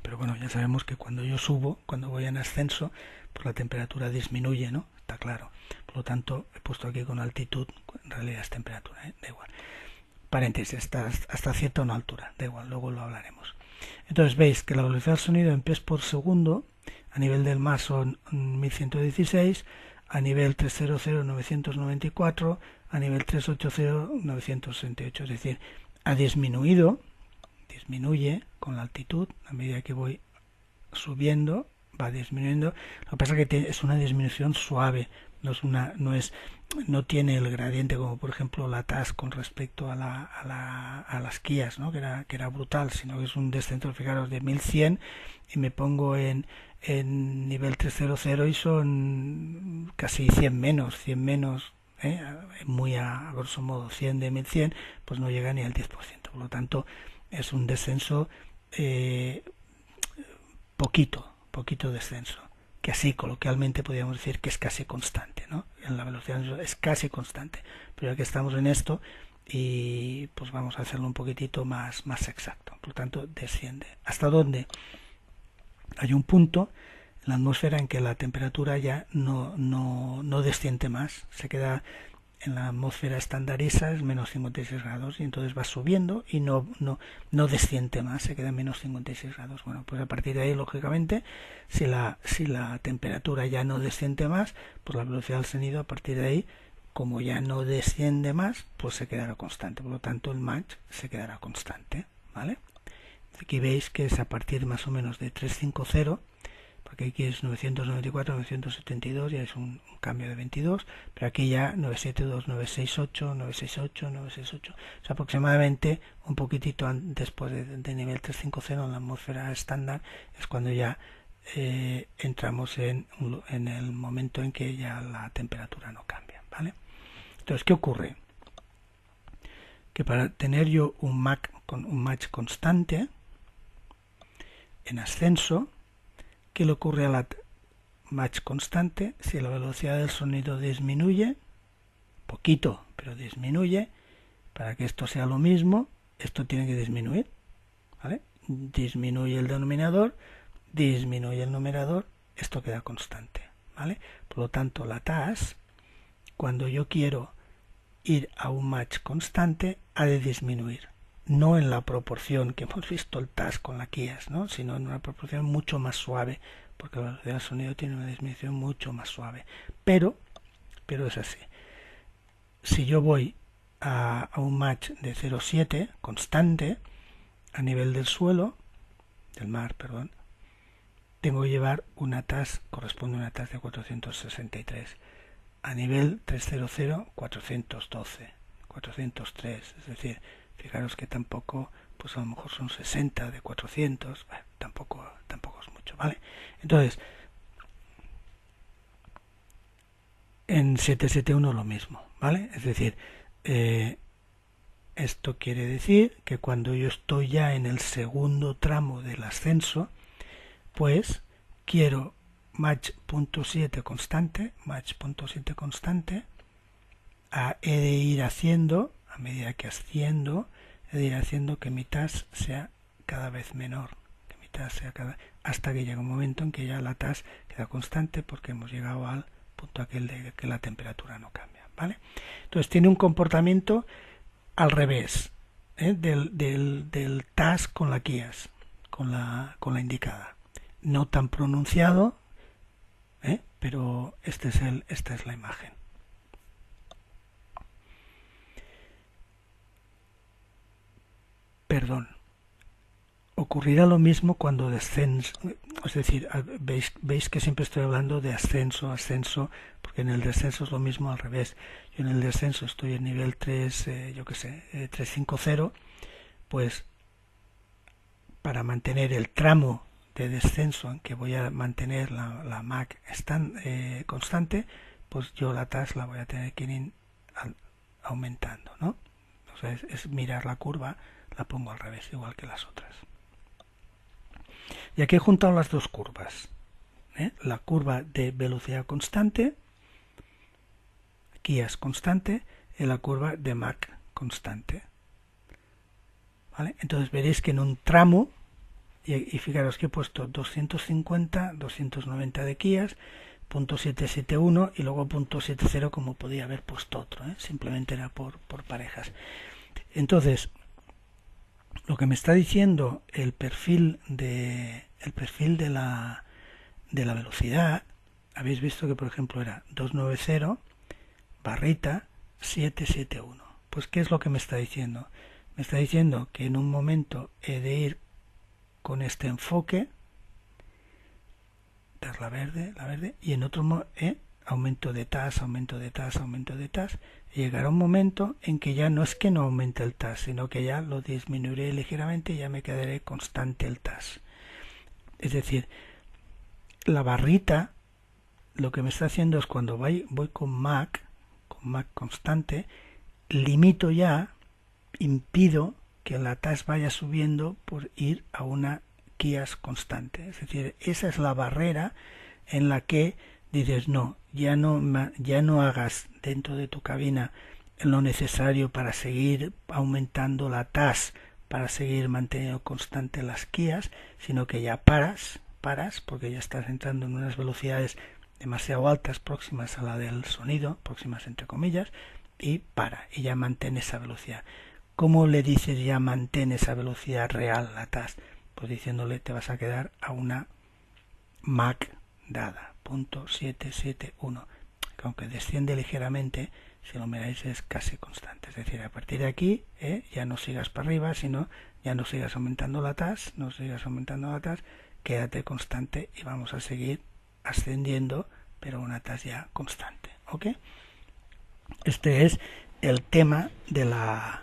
Pero bueno, ya sabemos que cuando yo subo, cuando voy en ascenso, pues la temperatura disminuye, ¿no? Está claro. Por lo tanto, he puesto aquí con altitud, en realidad es temperatura, da igual. Paréntesis, hasta cierta una altura, da igual, luego lo hablaremos. Entonces veis que la velocidad del sonido en pies por segundo, a nivel del mar son 1116, a nivel 300 994, a nivel 380 968, es decir, ha disminuye con la altitud, a medida que voy subiendo, va disminuyendo. Lo que pasa es que es una disminución suave, no tiene el gradiente como por ejemplo la TAS con respecto a las Kias, ¿no? que era brutal, sino que es un descenso, fijaros, de 1100 y me pongo en nivel 300 y son casi 100 menos, muy a grosso modo 100 de 1100, pues no llega ni al 10%, por lo tanto es un descenso poquito descenso, que así coloquialmente podríamos decir que es casi constante, ¿no? En la velocidad es casi constante, pero ya que estamos en esto y pues vamos a hacerlo un poquitito más exacto, por lo tanto desciende. ¿Hasta dónde? Hay un punto en la atmósfera en que la temperatura ya no desciende más, se queda en la atmósfera estandariza, es menos 56 grados y entonces va subiendo y no desciende más, se queda en menos 56 grados. Bueno, pues a partir de ahí, lógicamente, si la temperatura ya no desciende más, pues la velocidad del sonido a partir de ahí, como ya no desciende más, pues se quedará constante. Por lo tanto, el Mach se quedará constante, ¿vale? Aquí veis que es a partir más o menos de 350, porque aquí es 994, 972, ya es un cambio de 22, pero aquí ya 972, 968, 968, 968, o sea, aproximadamente un poquitito después de nivel 350 en la atmósfera estándar, es cuando ya entramos en el momento en que ya la temperatura no cambia, ¿vale? Entonces, ¿qué ocurre? Que para tener yo un match constante, En ascenso, ¿qué le ocurre a la match constante? Si la velocidad del sonido disminuye, poquito, pero disminuye, para que esto sea lo mismo, esto tiene que disminuir, ¿vale? Disminuye el denominador, disminuye el numerador, esto queda constante, ¿vale? Por lo tanto, la TAS, cuando yo quiero ir a un match constante, ha de disminuir. No en la proporción que hemos visto el TAS con la Kias, ¿no? Sino en una proporción mucho más suave, porque la velocidad del sonido tiene una disminución mucho más suave. Pero es así. Si yo voy a un match de 0,7 constante a nivel del suelo, del mar, perdón, tengo que llevar una TAS, corresponde a una TAS de 463. A nivel 300, 412, 403, es decir, fijaros que tampoco, pues a lo mejor son 60 de 400, bueno, tampoco es mucho, ¿vale? Entonces, en 771 lo mismo, ¿vale? Es decir, esto quiere decir que cuando yo estoy ya en el segundo tramo del ascenso, pues quiero match.7 constante, he de ir haciendo, a medida que asciendo, he de ir haciendo que mi TAS sea cada vez menor, hasta que llega un momento en que ya la TAS queda constante porque hemos llegado al punto aquel de que la temperatura no cambia, ¿vale? Entonces tiene un comportamiento al revés, del TAS con la Kias, con la indicada. No tan pronunciado, pero esta es la imagen. Perdón. Ocurrirá lo mismo cuando descenso, es decir, veis que siempre estoy hablando de ascenso, porque en el descenso es lo mismo al revés. Yo en el descenso estoy en nivel 3, 350, pues para mantener el tramo de descenso en que voy a mantener la MAC constante, pues yo la TAS la voy a tener que ir aumentando, ¿no? O sea, es mirar la curva, la pongo al revés, igual que las otras. Y aquí he juntado las dos curvas, la curva de velocidad constante, Kias constante, y la curva de Mach constante. ¿Vale? Entonces veréis que en un tramo, y fijaros que he puesto 250, 290 de Kias, .771 y luego .70 como podía haber puesto otro, simplemente era por parejas. Entonces, lo que me está diciendo el perfil de la velocidad, habéis visto que por ejemplo era 290 barrita 771. Pues ¿qué es lo que me está diciendo? Me está diciendo que en un momento he de ir con este enfoque, dar la verde, y en otro aumento de TAS, y llegará un momento en que ya no es que no aumente el TAS, sino que ya lo disminuiré ligeramente y ya me quedaré constante el TAS. Es decir, la barrita lo que me está haciendo es cuando voy con Mach constante, limito ya, impido que la TAS vaya subiendo por ir a una Kias constante. Es decir, esa es la barrera en la que dices, no, ya no hagas dentro de tu cabina lo necesario para seguir aumentando la TAS, para seguir manteniendo constante las Kias, sino que ya paras porque ya estás entrando en unas velocidades demasiado altas, próximas a la del sonido, próximas entre comillas, y ya mantén esa velocidad. ¿Cómo le dices ya mantén esa velocidad real la TAS? Pues diciéndole te vas a quedar a una Mach dada, .771, que aunque desciende ligeramente, si lo miráis es casi constante. Es decir, a partir de aquí ya no sigas para arriba, sino ya no sigas aumentando la TAS, quédate constante y vamos a seguir ascendiendo, pero una TAS ya constante, ¿ok? Este es el tema de la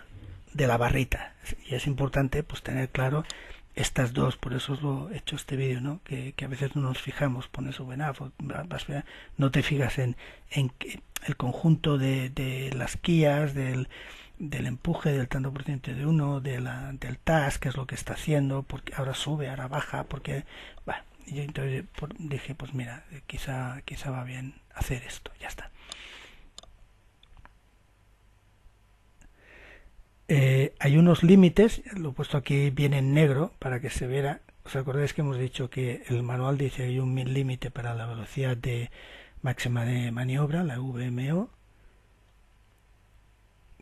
barrita, y es importante pues tener claro estas dos, por eso os lo he hecho este vídeo, ¿no? Que a veces no nos fijamos, pones VNAF, no te fijas en el conjunto de las Kias, del del empuje del tanto por ciento de uno, del task, qué es lo que está haciendo, porque ahora sube, ahora baja, porque, bueno, y yo entonces dije, pues mira, quizá va bien hacer esto, ya está. Hay unos límites, lo he puesto aquí bien en negro para que se viera. ¿Os acordáis que hemos dicho que el manual dice que hay un límite para la velocidad de máxima de maniobra, la VMO,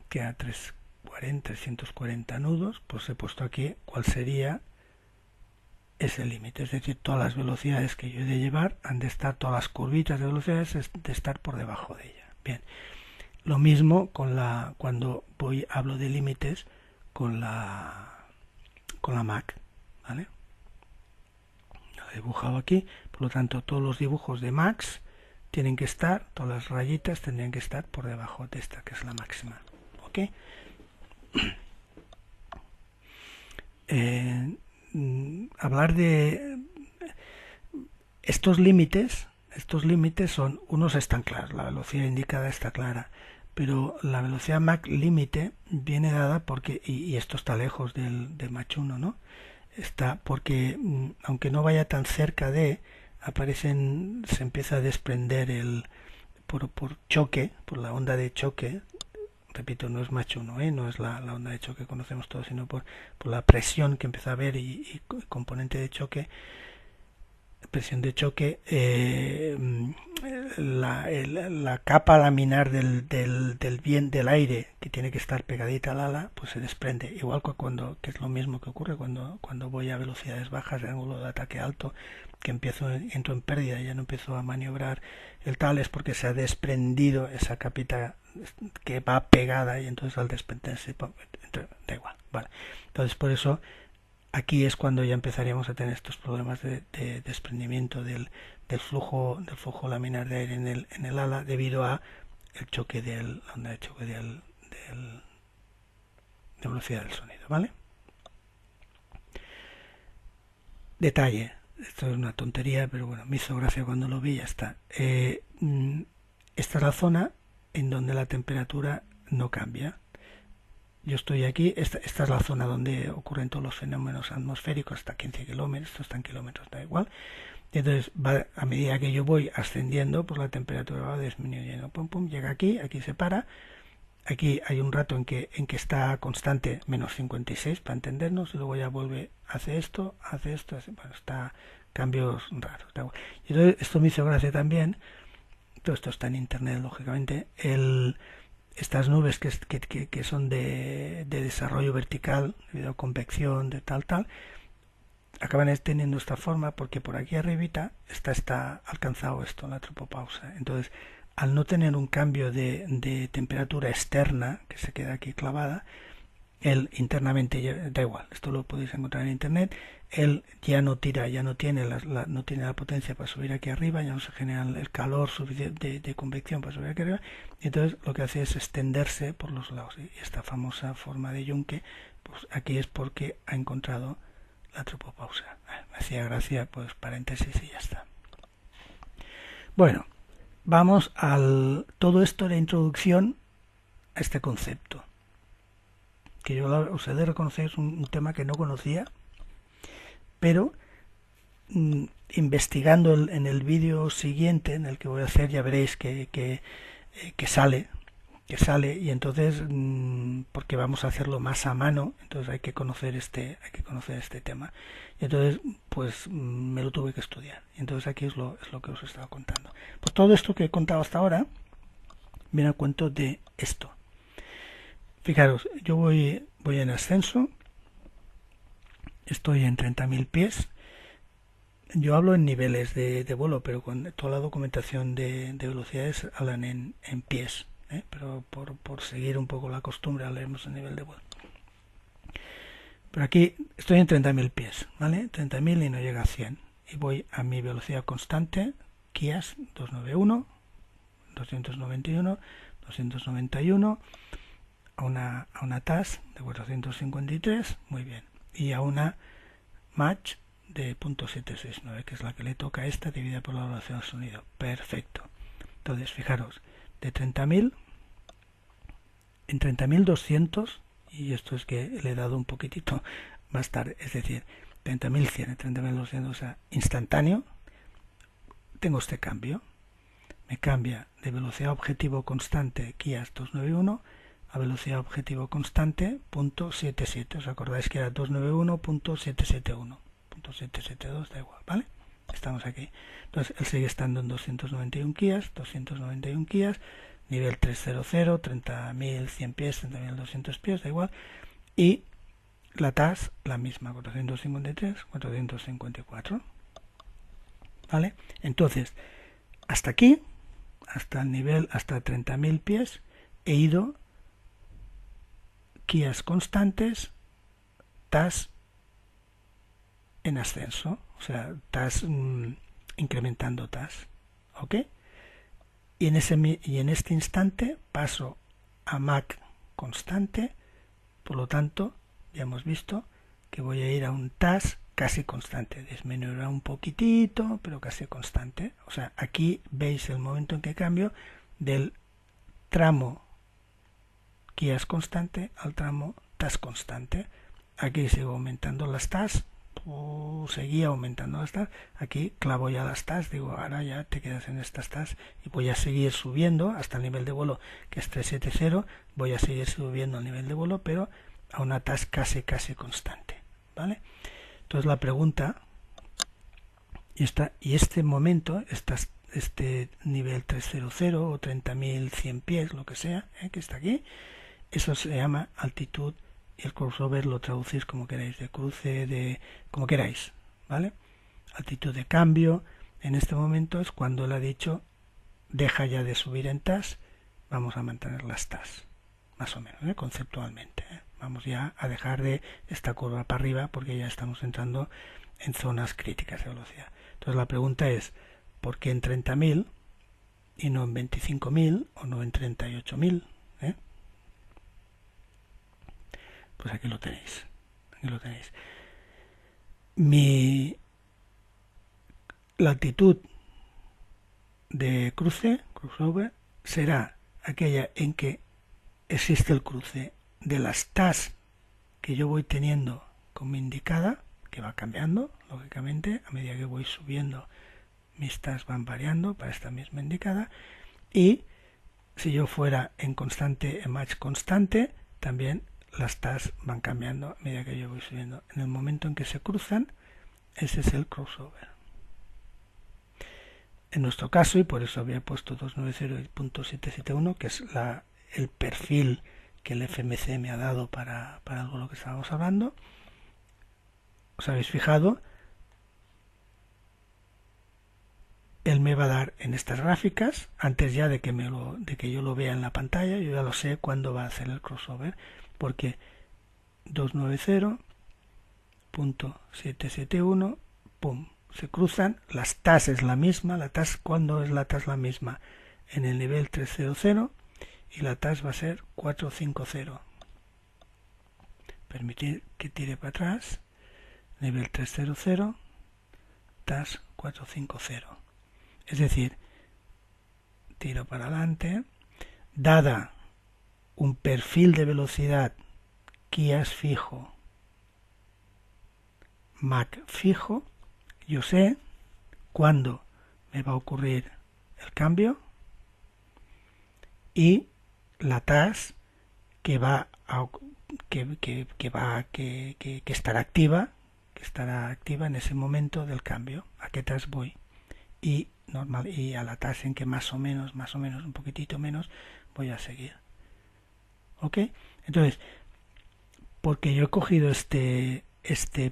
que a 340 nudos? Pues he puesto aquí cuál sería ese límite, es decir, todas las velocidades que yo he de llevar han de estar, todas las curvitas de velocidades de estar por debajo de ella. Bien, lo mismo cuando hablo de límites con la Mac, ¿vale? Lo he dibujado aquí, por lo tanto todos los dibujos de Max tienen que estar, todas las rayitas tendrían que estar por debajo de esta que es la máxima, ¿ok? Hablar de estos límites son, unos están claros, la velocidad indicada está clara, pero la velocidad Mach límite viene dada porque, y esto está lejos del Mach 1, ¿no? Está porque, aunque no vaya tan cerca de, se empieza a desprender por choque, por la onda de choque, repito, no es Mach 1, no es la onda de choque que conocemos todos, sino por la presión que empieza a haber y componente de choque, presión de choque, la capa laminar del aire que tiene que estar pegadita al ala, pues se desprende, igual que es lo mismo que ocurre cuando voy a velocidades bajas, de ángulo de ataque alto, que entro en pérdida y ya no empiezo a maniobrar el tal, es porque se ha desprendido esa capita que va pegada y entonces al desprenderse, da igual, vale. Entonces por eso aquí es cuando ya empezaríamos a tener estos problemas de desprendimiento del flujo laminar de aire en el ala debido a el choque la onda de choque de velocidad del sonido, ¿vale? Detalle, esto es una tontería, pero bueno, me hizo gracia cuando lo vi y ya está. Esta es la zona en donde la temperatura no cambia. Yo estoy aquí, esta es la zona donde ocurren todos los fenómenos atmosféricos, hasta 15 kilómetros, esto está en kilómetros, da igual. Y entonces, a medida que yo voy ascendiendo, pues la temperatura va disminuyendo. Pum, pum, llega aquí se para. Aquí hay un rato en que está constante, menos 56, para entendernos, y luego ya vuelve, hace esto, bueno, está cambios raros. Da igual. Y entonces, esto me hizo gracia también, todo esto está en internet, lógicamente, estas nubes que son de desarrollo vertical, de convección, de tal, acaban teniendo esta forma porque por aquí arribita está alcanzado esto, la tropopausa. Entonces, al no tener un cambio de temperatura externa que se queda aquí clavada, él internamente, da igual, esto lo podéis encontrar en internet, él ya no tira, ya no tiene la potencia para subir aquí arriba, ya no se genera el calor suficiente de convección para subir aquí arriba, y entonces lo que hace es extenderse por los lados. Y esta famosa forma de Juncke, pues aquí es porque ha encontrado la tropopausa. Me hacía gracia, pues paréntesis y ya está. Bueno, vamos todo esto de introducción a este concepto, que yo os he de reconocer es un tema que no conocía, pero investigando en el vídeo siguiente, en el que voy a hacer, ya veréis que sale, y entonces porque vamos a hacerlo más a mano, entonces hay que conocer este tema, y entonces pues me lo tuve que estudiar, y entonces aquí es lo que os he estado contando. Pues todo esto que he contado hasta ahora viene a cuento de esto. Fijaros, yo voy en ascenso, estoy en 30.000 pies. Yo hablo en niveles de vuelo, pero con toda la documentación de velocidades hablan en pies, pero por seguir un poco la costumbre leemos el nivel de vuelo. Pero aquí estoy en 30.000 pies, ¿vale? 30.000 y no llega a 100. Y voy a mi velocidad constante, KIAS 291, 291, 291, a una TAS de 453, muy bien. Y a una Mach de 0.769, que es la que le toca a esta dividida por la velocidad del sonido. Perfecto. Entonces, fijaros, de 30.000 en 30.200, y esto es que le he dado un poquitito más tarde, es decir, 30.100, 30.200, o sea, instantáneo, tengo este cambio. Me cambia de velocidad objetivo constante Kias 291 a velocidad objetivo constante .77. ¿Os acordáis que era 291.771? .772, da igual, ¿vale? Estamos aquí. Entonces, él sigue estando en 291 Kias, nivel 300, 30.100 pies, 30.200 pies, da igual. Y la TAS, la misma, 453, 454. ¿Vale? Entonces, hasta aquí, hasta el nivel, hasta 30.000 pies, he ido Kias constantes, TAS en ascenso, o sea, TAS incrementando TAS, ¿ok? Y en este instante paso a Mach constante, por lo tanto, ya hemos visto que voy a ir a un TAS casi constante, disminuirá un poquitito, pero casi constante. O sea, aquí veis el momento en que cambio del tramo Kias constante al tramo TAS constante. Aquí sigo aumentando las TAS, seguía aumentando las TAS, aquí clavo ya las TAS, digo, ahora ya te quedas en estas TAS y voy a seguir subiendo hasta el nivel de vuelo que es 370, voy a seguir subiendo el nivel de vuelo, pero a una TAS casi constante, ¿vale? Entonces la pregunta, y este momento, este nivel 300 o 30.100 pies, lo que sea, que está aquí, eso se llama altitud, y el crossover lo traducís como queráis, de cruce, de como queráis, ¿vale? Altitud de cambio, en este momento es cuando él ha dicho, deja ya de subir en TAS, vamos a mantener las TAS, más o menos, conceptualmente, Vamos ya a dejar de esta curva para arriba porque ya estamos entrando en zonas críticas de velocidad. Entonces la pregunta es, ¿por qué en 30.000 y no en 25.000 o no en 38.000? Pues aquí lo tenéis. Aquí lo tenéis. La altitud de crossover, será aquella en que existe el cruce de las TAS que yo voy teniendo como indicada, que va cambiando, lógicamente, a medida que voy subiendo, mis TAS van variando para esta misma indicada, y si yo fuera en Mach constante, también las TAS van cambiando a medida que yo voy subiendo. En el momento en que se cruzan, ese es el crossover. En nuestro caso, y por eso había puesto 290.771, que es el perfil que el FMC me ha dado para algo de lo que estábamos hablando, os habéis fijado, él me va a dar en estas gráficas, antes ya de que yo lo vea en la pantalla, yo ya lo sé cuándo va a hacer el crossover, porque 290.771, pum, se cruzan, las TAS es la misma, ¿cuándo es la TAS la misma? En el nivel 300, y la TAS va a ser 450. Permitir que tire para atrás, nivel 300, TAS 450. Es decir, tiro para adelante, dada un perfil de velocidad Kias fijo, Mach fijo, yo sé cuándo me va a ocurrir el cambio y la TAS que va a que estará activa, en ese momento del cambio, a qué TAS voy, y a la TAS en que más o menos, un poquitito menos, voy a seguir. ¿Ok? Entonces, porque yo he cogido este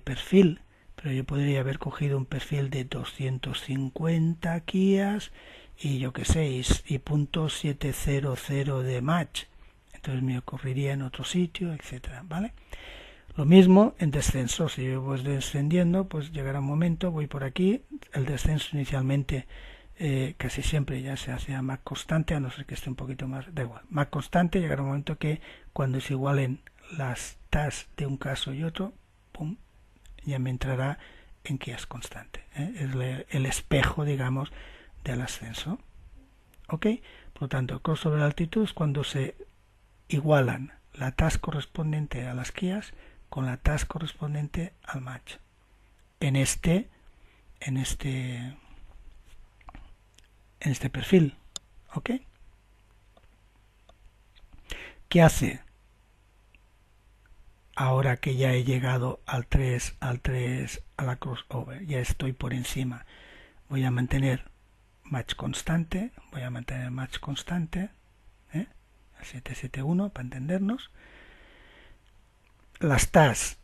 perfil, pero yo podría haber cogido un perfil de 250 Kias y yo que sé, y .700 de Mach, entonces me ocurriría en otro sitio, etcétera, ¿vale? Lo mismo en descenso, si yo voy descendiendo, pues llegará un momento, voy por aquí, el descenso inicialmente casi siempre ya se hace a Mach constante, a no ser que esté un poquito más, da igual, Mach constante, llegará un momento que cuando se igualen las TAS de un caso y otro, pum, ya me entrará en Kias constante, es el espejo, digamos, del ascenso. ¿Ok? Por lo tanto, crossover altitud es cuando se igualan la task correspondiente a las Kias con la task correspondiente al match. En este perfil, ¿ok? ¿Qué hace? Ahora que ya he llegado al 3, a la crossover, ya estoy por encima, voy a mantener match constante, ¿eh? 771 para entendernos. Las tasks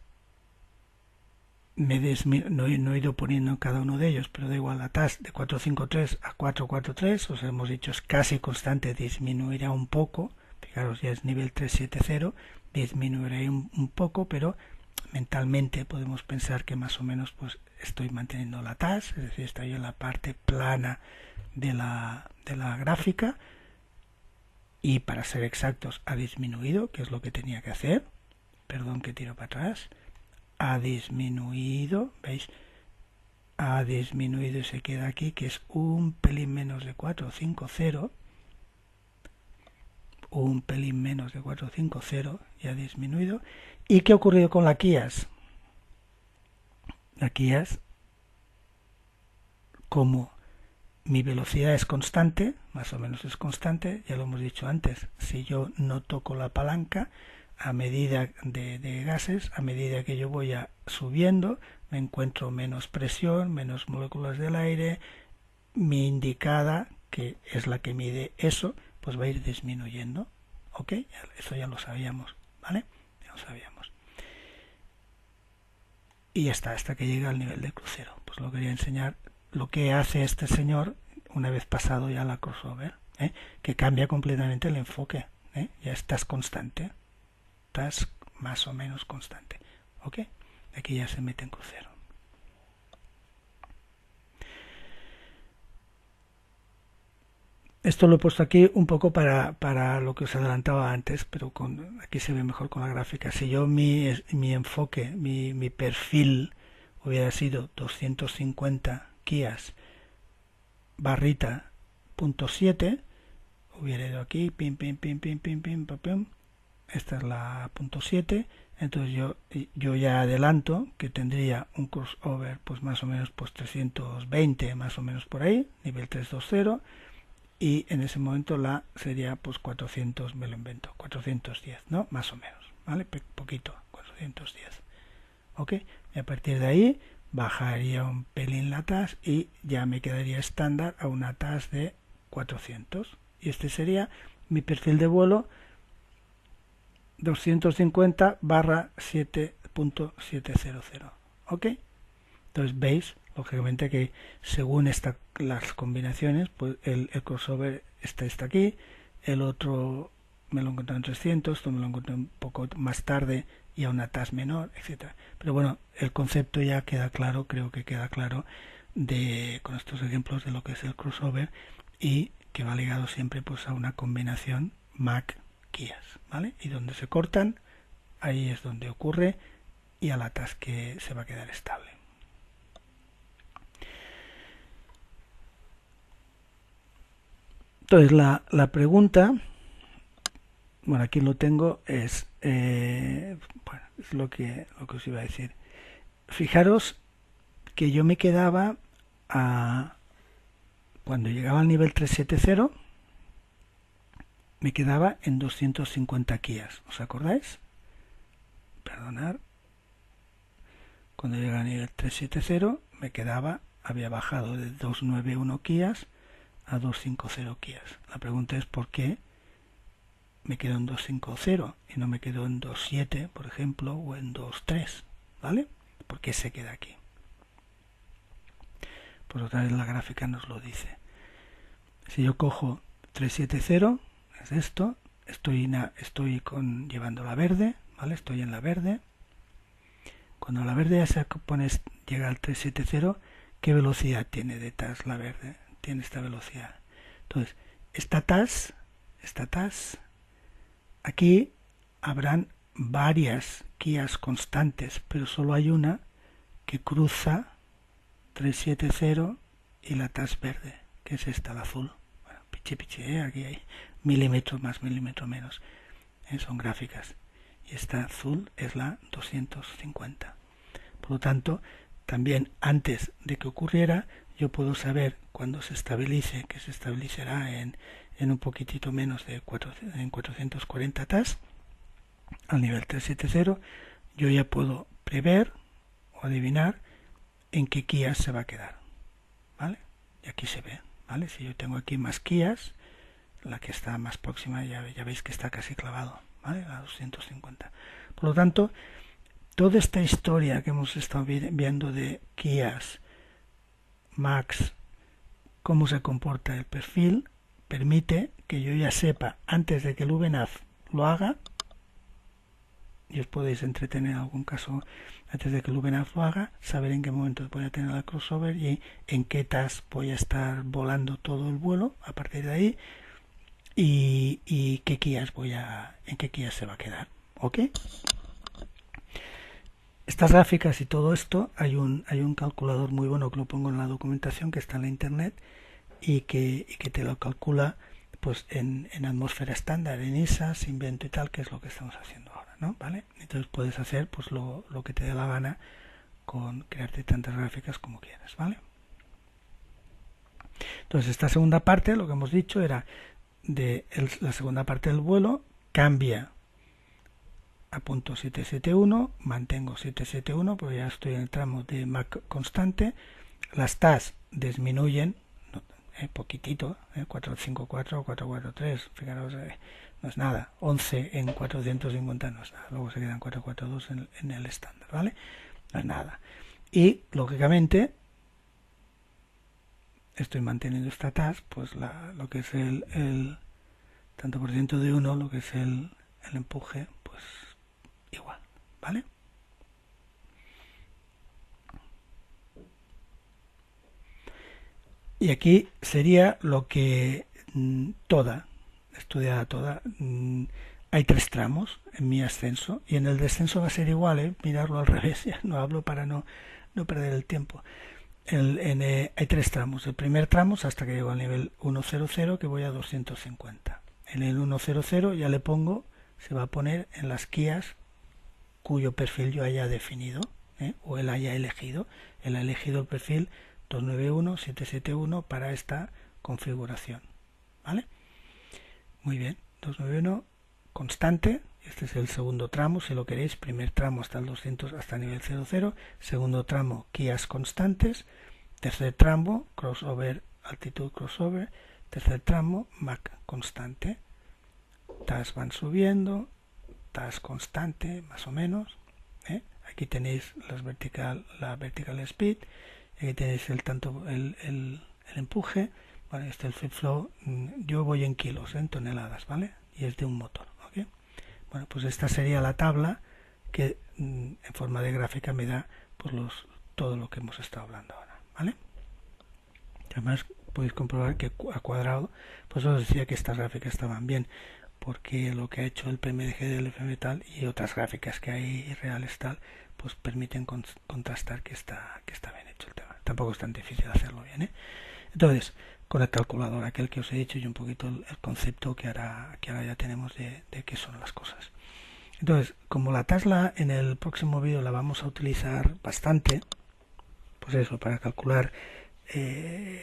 no he ido poniendo en cada uno de ellos, pero da igual, la task de 453 a 443, os hemos dicho es casi constante, disminuirá un poco, fijaros ya es nivel 370, disminuirá un poco, pero mentalmente podemos pensar que más o menos pues estoy manteniendo la task, es decir, estoy en la parte plana de la gráfica, y para ser exactos ha disminuido, que es lo que tenía que hacer, perdón que tiro para atrás, ha disminuido, ¿veis? Ha disminuido y se queda aquí, que es un pelín menos de 450, un pelín menos de 450, y ha disminuido. ¿Y qué ha ocurrido con la Kias? La Kias, como mi velocidad es constante, más o menos es constante, ya lo hemos dicho antes, si yo no toco la palanca, a medida de gases, a medida que yo voy subiendo, me encuentro menos presión, menos moléculas del aire, mi indicada, que es la que mide eso, pues va a ir disminuyendo, ¿ok? Eso ya lo sabíamos, ¿vale? Ya lo sabíamos. Y ya está, hasta que llega al nivel de crucero. Pues lo quería enseñar lo que hace este señor una vez pasado ya la crossover, que cambia completamente el enfoque, ya estás constante, estás más o menos constante, ¿ok? Aquí ya se mete en crucero. Esto lo he puesto aquí un poco para lo que os adelantaba antes, pero aquí se ve mejor con la gráfica. Si yo mi enfoque, mi perfil hubiera sido 250 Kias barrita .7, hubiera ido aquí, pim, pim, pim, pim, pim, pim, pim, pim. Esta es la .7, entonces yo ya adelanto que tendría un crossover pues más o menos pues 320, más o menos por ahí, nivel 320, y en ese momento la sería pues 400, me lo invento, 410, ¿no? Más o menos, ¿vale? Poquito, 410, ¿ok? Y a partir de ahí bajaría un pelín la TAS y ya me quedaría estándar a una TAS de 400. Y este sería mi perfil de vuelo 250 barra 7.700, ¿ok? Entonces veis, lógicamente, que según las combinaciones, pues el crossover está aquí, el otro me lo encontré en 300, esto me lo encontré un poco más tarde y a una TAS menor, etcétera. Pero bueno, el concepto ya queda claro, creo que queda claro con estos ejemplos de lo que es el crossover, y que va ligado siempre pues a una combinación Mac-Kias, ¿vale? Y donde se cortan, ahí es donde ocurre, y a la TAS que se va a quedar estable. Entonces la pregunta, bueno, aquí lo tengo, es bueno, es lo que os iba a decir. Fijaros que yo me quedaba cuando llegaba al nivel 370, me quedaba en 250 Kias, ¿os acordáis? Perdonad. Cuando llegaba al nivel 370 me quedaba, había bajado de 291 Kias a 250 Kias. La pregunta es por qué me quedo en 250 y no me quedo en 27, por ejemplo, o en 23, ¿vale? ¿Por qué se queda aquí? Pues otra vez la gráfica nos lo dice. Si yo cojo 370, es esto, estoy llevando la verde, ¿vale? Estoy en la verde. Cuando la verde ya se llega al 370, ¿qué velocidad tiene detrás la verde? Tiene esta velocidad. Entonces, esta TAS, aquí habrán varias Kias constantes, pero solo hay una que cruza 370 y la TAS verde, que es esta, la azul. Bueno, pichi, aquí hay milímetros más, milímetros menos. son gráficas. Y esta azul es la 250. Por lo tanto, también antes de que ocurriera, yo puedo saber cuando se estabilice, que se estabilizará en un poquitito menos de 440 TAS, al nivel 370, yo ya puedo prever o adivinar en qué quías se va a quedar, ¿vale? Y aquí se ve, ¿vale? Si yo tengo aquí más quías, la que está más próxima ya veis que está casi clavado, ¿vale? La 250. Por lo tanto, toda esta historia que hemos estado viendo de quías, Max, cómo se comporta el perfil, permite que yo ya sepa antes de que el VNAV lo haga, y os podéis entretener en algún caso antes de que el VNAV lo haga, saber en qué momento voy a tener la crossover y en qué TAS voy a estar volando todo el vuelo a partir de ahí, y qué quías en qué quías se va a quedar, ¿ok? Estas gráficas y todo esto, hay un calculador muy bueno que lo pongo en la documentación, que está en la internet, y que te lo calcula pues en atmósfera estándar, en ISA, sin viento y tal, que es lo que estamos haciendo ahora, ¿no? ¿Vale? Entonces puedes hacer pues lo que te dé la gana con crearte tantas gráficas como quieras, ¿vale? Entonces esta segunda parte, lo que hemos dicho era la segunda parte del vuelo, cambia a punto 771, mantengo 771, porque ya estoy en el tramo de Mach constante, las TAS disminuyen poquitito, 454, 443, fijaros, no es nada, 11 en 450 no es nada, luego se quedan 442 en el estándar, ¿vale? No es nada. Y, lógicamente, estoy manteniendo esta TAS, pues lo que es el tanto por ciento de 1, lo que es el empuje, pues igual, ¿vale? Y aquí sería lo que estudiada toda. Hay 3 tramos en mi ascenso y en el descenso va a ser igual, mirarlo al revés, ya no hablo para no perder el tiempo. Hay 3 tramos. El primer tramo es hasta que llego al nivel 100, que voy a 250. En el 100 ya le pongo, se va a poner en las quías cuyo perfil yo haya definido, o él haya elegido. Él ha elegido el perfil 291, 771 para esta configuración, ¿vale? Muy bien, 291 constante, este es el segundo tramo, si lo queréis, primer tramo hasta el 200, hasta el nivel 00, segundo tramo, quías constantes, tercer tramo, crossover, altitud crossover, tercer tramo, Mach constante, TAS van subiendo, TAS constante, más o menos, aquí tenéis la vertical speed, aquí tenéis el empuje, vale, este es el flip flow, yo voy en kilos, en toneladas, ¿vale? Y es de un motor, ¿ok? Bueno, pues esta sería la tabla que en forma de gráfica me da pues todo lo que hemos estado hablando ahora, ¿vale? Además podéis comprobar que a cuadrado, pues os decía que estas gráficas estaban bien, porque lo que ha hecho el PMDG del FM tal y otras gráficas que hay reales tal, pues permiten contrastar que está bien hecho el tema. Tampoco es tan difícil hacerlo bien, ¿eh? Entonces, con el calculador aquel que os he dicho y un poquito el concepto que ahora ya tenemos de qué son las cosas. Entonces, como la Tesla en el próximo vídeo la vamos a utilizar bastante, pues eso, para calcular el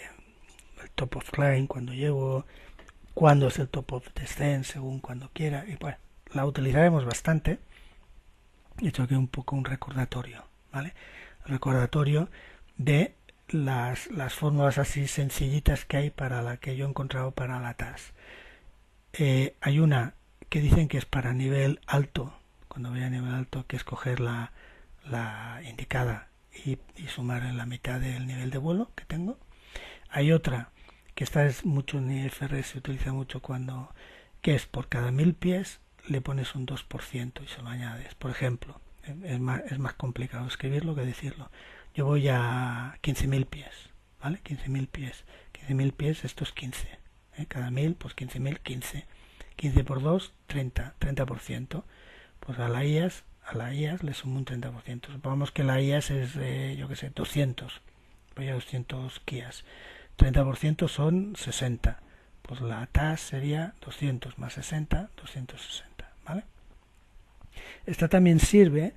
top of climb, cuando llego, cuándo es el top of descent, según cuando quiera, y bueno, la utilizaremos bastante. He hecho aquí un poco un recordatorio, ¿vale? Recordatorio de las fórmulas así sencillitas que hay para la que yo he encontrado para la TAS. Hay una que dicen que es para nivel alto, cuando voy a nivel alto, que es coger la indicada y sumar en la mitad del nivel de vuelo que tengo. Hay otra que esta es mucho en IFR, se utiliza mucho que es por cada 1000 pies le pones un 2% y se lo añades. Por ejemplo, es más complicado escribirlo que decirlo. Yo voy a 15.000 pies, ¿vale? 15.000 pies. 15.000 pies, esto es 15. Cada 1000, pues 15.000, 15. 15 por 2, 30. 30%. Pues a la IAS le sumo un 30%. Supongamos que la IAS es, yo que sé, 200. Voy a 200 Kias. 30% son 60. Pues la TAS sería 200 más 60, 260. ¿vale? Esta también sirve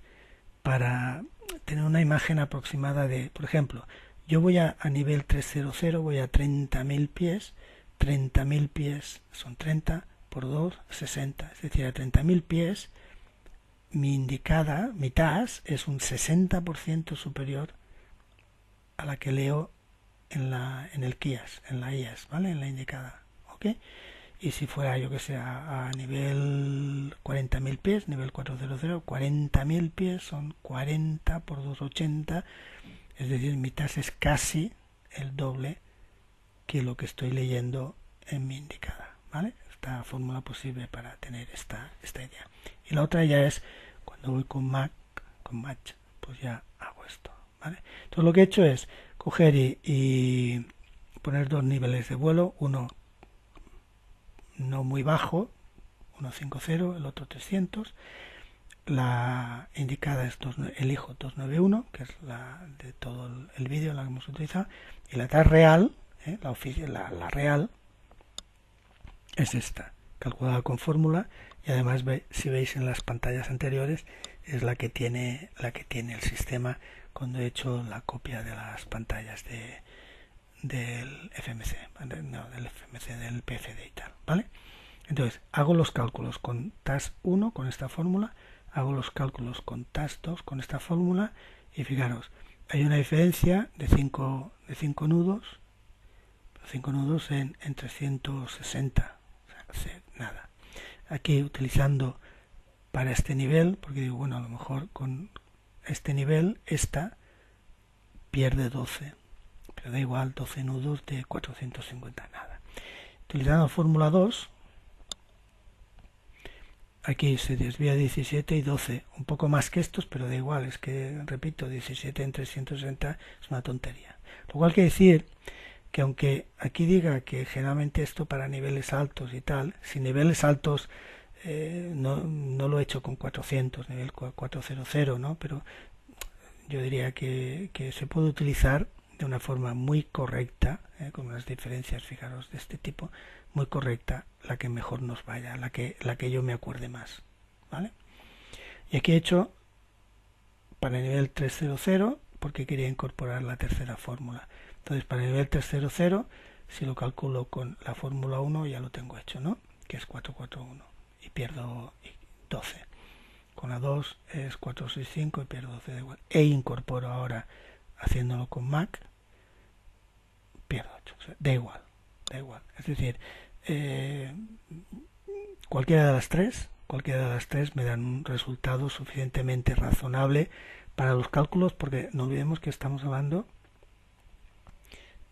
para tener una imagen aproximada de, por ejemplo, yo voy a nivel 300, voy a 30.000 pies, 30.000 pies son 30 por 2, 60, es decir, a 30.000 pies mi indicada, mi TAS es un 60% superior a la que leo en el KIAS, en la IAS, ¿vale? En la indicada, ¿ok? Y si fuera, yo que sé, a nivel 40.000 pies, nivel 400, 40.000 pies son 40 por 280, es decir, mi TAS es casi el doble que lo que estoy leyendo en mi indicada, ¿vale? Esta fórmula posible para tener esta idea. Y la otra ya es, cuando voy con Match, pues ya hago esto, ¿vale? Entonces lo que he hecho es coger y poner dos niveles de vuelo, uno no muy bajo, 150, el otro 300. La indicada es elijo 291, que es la de todo el vídeo, la que hemos utilizado, y la TAS real, la real, es esta, calculada con fórmula, y además si veis en las pantallas anteriores es la que tiene el sistema cuando he hecho la copia de las pantallas del FMC, no, del FMC, del PFD y tal, ¿vale? Entonces, hago los cálculos con TAS 1 con esta fórmula, hago los cálculos con TAS 2 con esta fórmula, y fijaros, hay una diferencia de 5 nudos, 5 nudos en 360, o sea, nada. Aquí utilizando para este nivel, porque digo, bueno, a lo mejor con este nivel, esta pierde 12, pero da igual, 12 nudos de 450, nada. Utilizando fórmula 2, aquí se desvía 17 y 12, un poco más que estos, pero da igual, es que, repito, 17 en 360 es una tontería. Lo cual quiere decir que aunque aquí diga que generalmente esto para niveles altos y tal, si niveles altos no lo he hecho con 400, nivel 400, ¿no? Pero yo diría que se puede utilizar de una forma muy correcta, con unas diferencias, fijaros, de este tipo, muy correcta, la que mejor nos vaya, la que yo me acuerde más, ¿vale? Y aquí he hecho para el nivel 300 porque quería incorporar la tercera fórmula. Entonces para el nivel 300, si lo calculo con la fórmula 1 ya lo tengo hecho, ¿no? Que es 441 y pierdo 12. Con la 2 es 465 y pierdo 12 de igual. E incorporo ahora haciéndolo con Mac, pierdo 8. O sea, da igual. Es decir, cualquiera de las tres me dan un resultado suficientemente razonable para los cálculos, porque no olvidemos que estamos hablando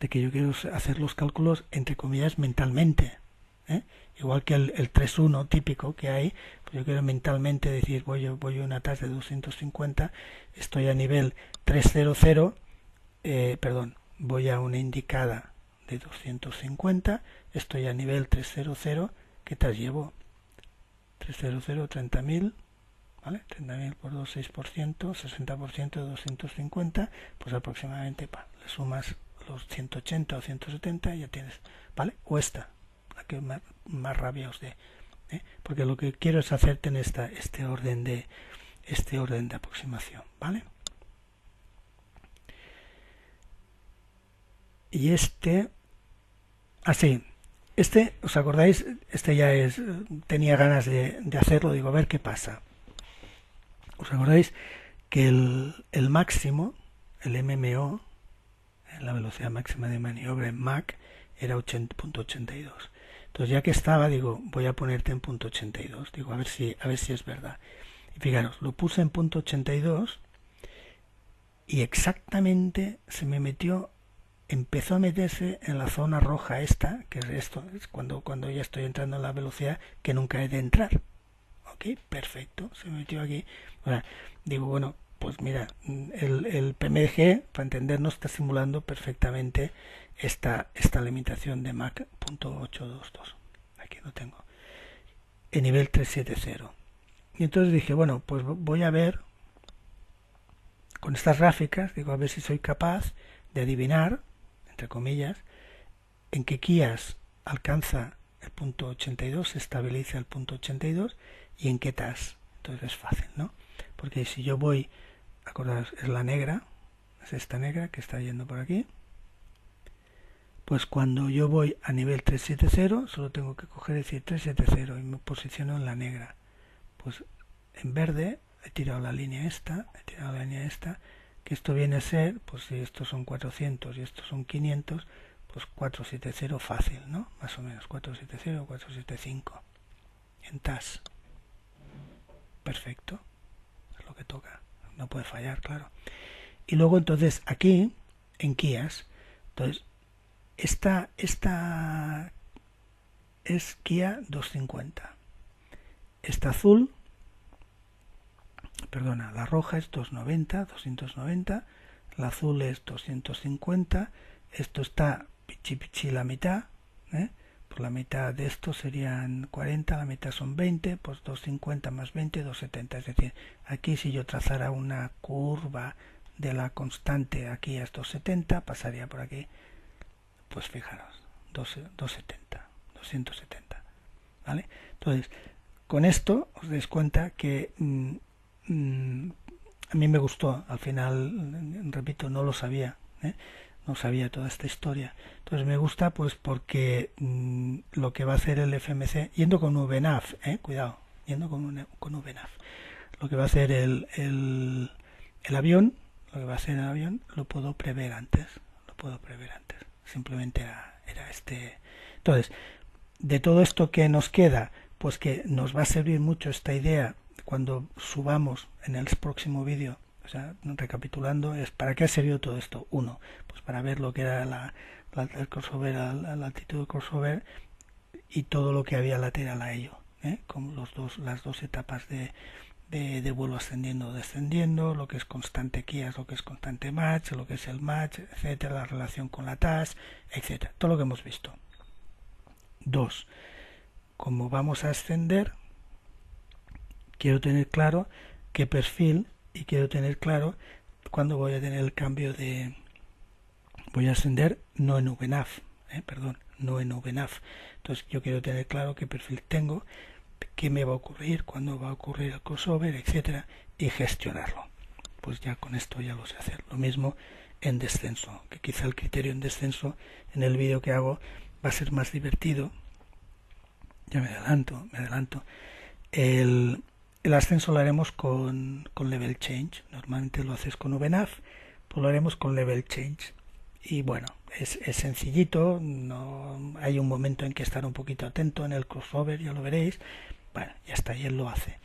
de que yo quiero hacer los cálculos entre comillas mentalmente, ¿eh? Igual que el 3.1 típico que hay, pues yo quiero mentalmente decir voy a una TAS de 250, estoy a nivel 300, voy a una indicada de 250, estoy a nivel 300, ¿qué TAS llevo? 300, 30.000, ¿vale? 30.000 por 2, 6%, 60% de 250, pues aproximadamente le sumas los 180 o 170 y ya tienes, ¿vale? O esta, la que más rabia os dé, porque lo que quiero es hacerte en este orden de aproximación, ¿vale? Y ¿os acordáis? Tenía ganas de hacerlo, digo, a ver qué pasa. ¿Os acordáis que el máximo, el MMO, la velocidad máxima de maniobra en Mac, era 80.82? Entonces ya que estaba, digo, voy a ponerte en punto 82, digo, a ver si es verdad. Y fijaros, lo puse en punto 82 y exactamente empezó a meterse en la zona roja esta, que es cuando ya estoy entrando en la velocidad que nunca he de entrar. Ok, perfecto, se metió aquí. Ahora, digo, bueno, pues mira, el PMG, para entendernos, está simulando perfectamente esta limitación de Mach.822. Aquí lo tengo. En nivel 370. Y entonces dije, bueno, pues voy a ver con estas gráficas, digo, a ver si soy capaz de adivinar, entre comillas, en qué KIAS alcanza el punto 82, se estabiliza el punto 82 y en qué TAS. Entonces es fácil, ¿no? Porque si yo voy, acordaos, es la negra, es esta negra que está yendo por aquí, pues cuando yo voy a nivel 370 solo tengo que coger y decir 370 y me posiciono en la negra. Pues en verde he tirado la línea esta, que esto viene a ser, pues si estos son 400 y estos son 500, pues 470 fácil, ¿no? Más o menos 470 o 475 en TAS. Perfecto, es lo que toca, no puede fallar, claro. Y luego entonces aquí, en Kias, entonces esta es Kia 250. Esta azul, perdona, la roja es 290, la azul es 250, esto está pichi la mitad, pues la mitad de esto serían 40, la mitad son 20, pues 250 más 20, 270, es decir, aquí si yo trazara una curva de la constante aquí a 270, pasaría por aquí, pues fijaros, 270, ¿vale? Entonces, con esto os dais cuenta que a mí me gustó, al final, repito, no lo sabía, no sabía toda esta historia. Entonces me gusta pues porque lo que va a hacer el FMC, yendo con VNAV, cuidado, yendo con VNAV, lo que va a hacer el avión, lo puedo prever antes, simplemente era este. Entonces, de todo esto que nos queda, pues que nos va a servir mucho esta idea cuando subamos en el próximo vídeo, o sea, recapitulando, es ¿para qué ha servido todo esto? Uno, pues para ver lo que era el crossover, la altitud del crossover y todo lo que había lateral a ello, con las dos etapas de vuelo ascendiendo o descendiendo, lo que es constante Kias, lo que es constante match, lo que es el match, etcétera, la relación con la TAS, etcétera, todo lo que hemos visto. Dos, como vamos a ascender, quiero tener claro qué perfil y quiero tener claro cuándo voy a tener el cambio de... Voy a ascender no en VNAV, no en VNAV. Entonces yo quiero tener claro qué perfil tengo, qué me va a ocurrir, cuándo va a ocurrir el crossover, etcétera, y gestionarlo. Pues ya con esto ya lo sé hacer. Lo mismo en descenso, que quizá el criterio en descenso en el vídeo que hago va a ser más divertido. Ya me adelanto. El ascenso lo haremos con level change. Normalmente lo haces con VNAV, pues lo haremos con level change. Y bueno, es sencillito, no hay un momento en que estar un poquito atento en el crossover, ya lo veréis. Bueno, ya está, y él lo hace.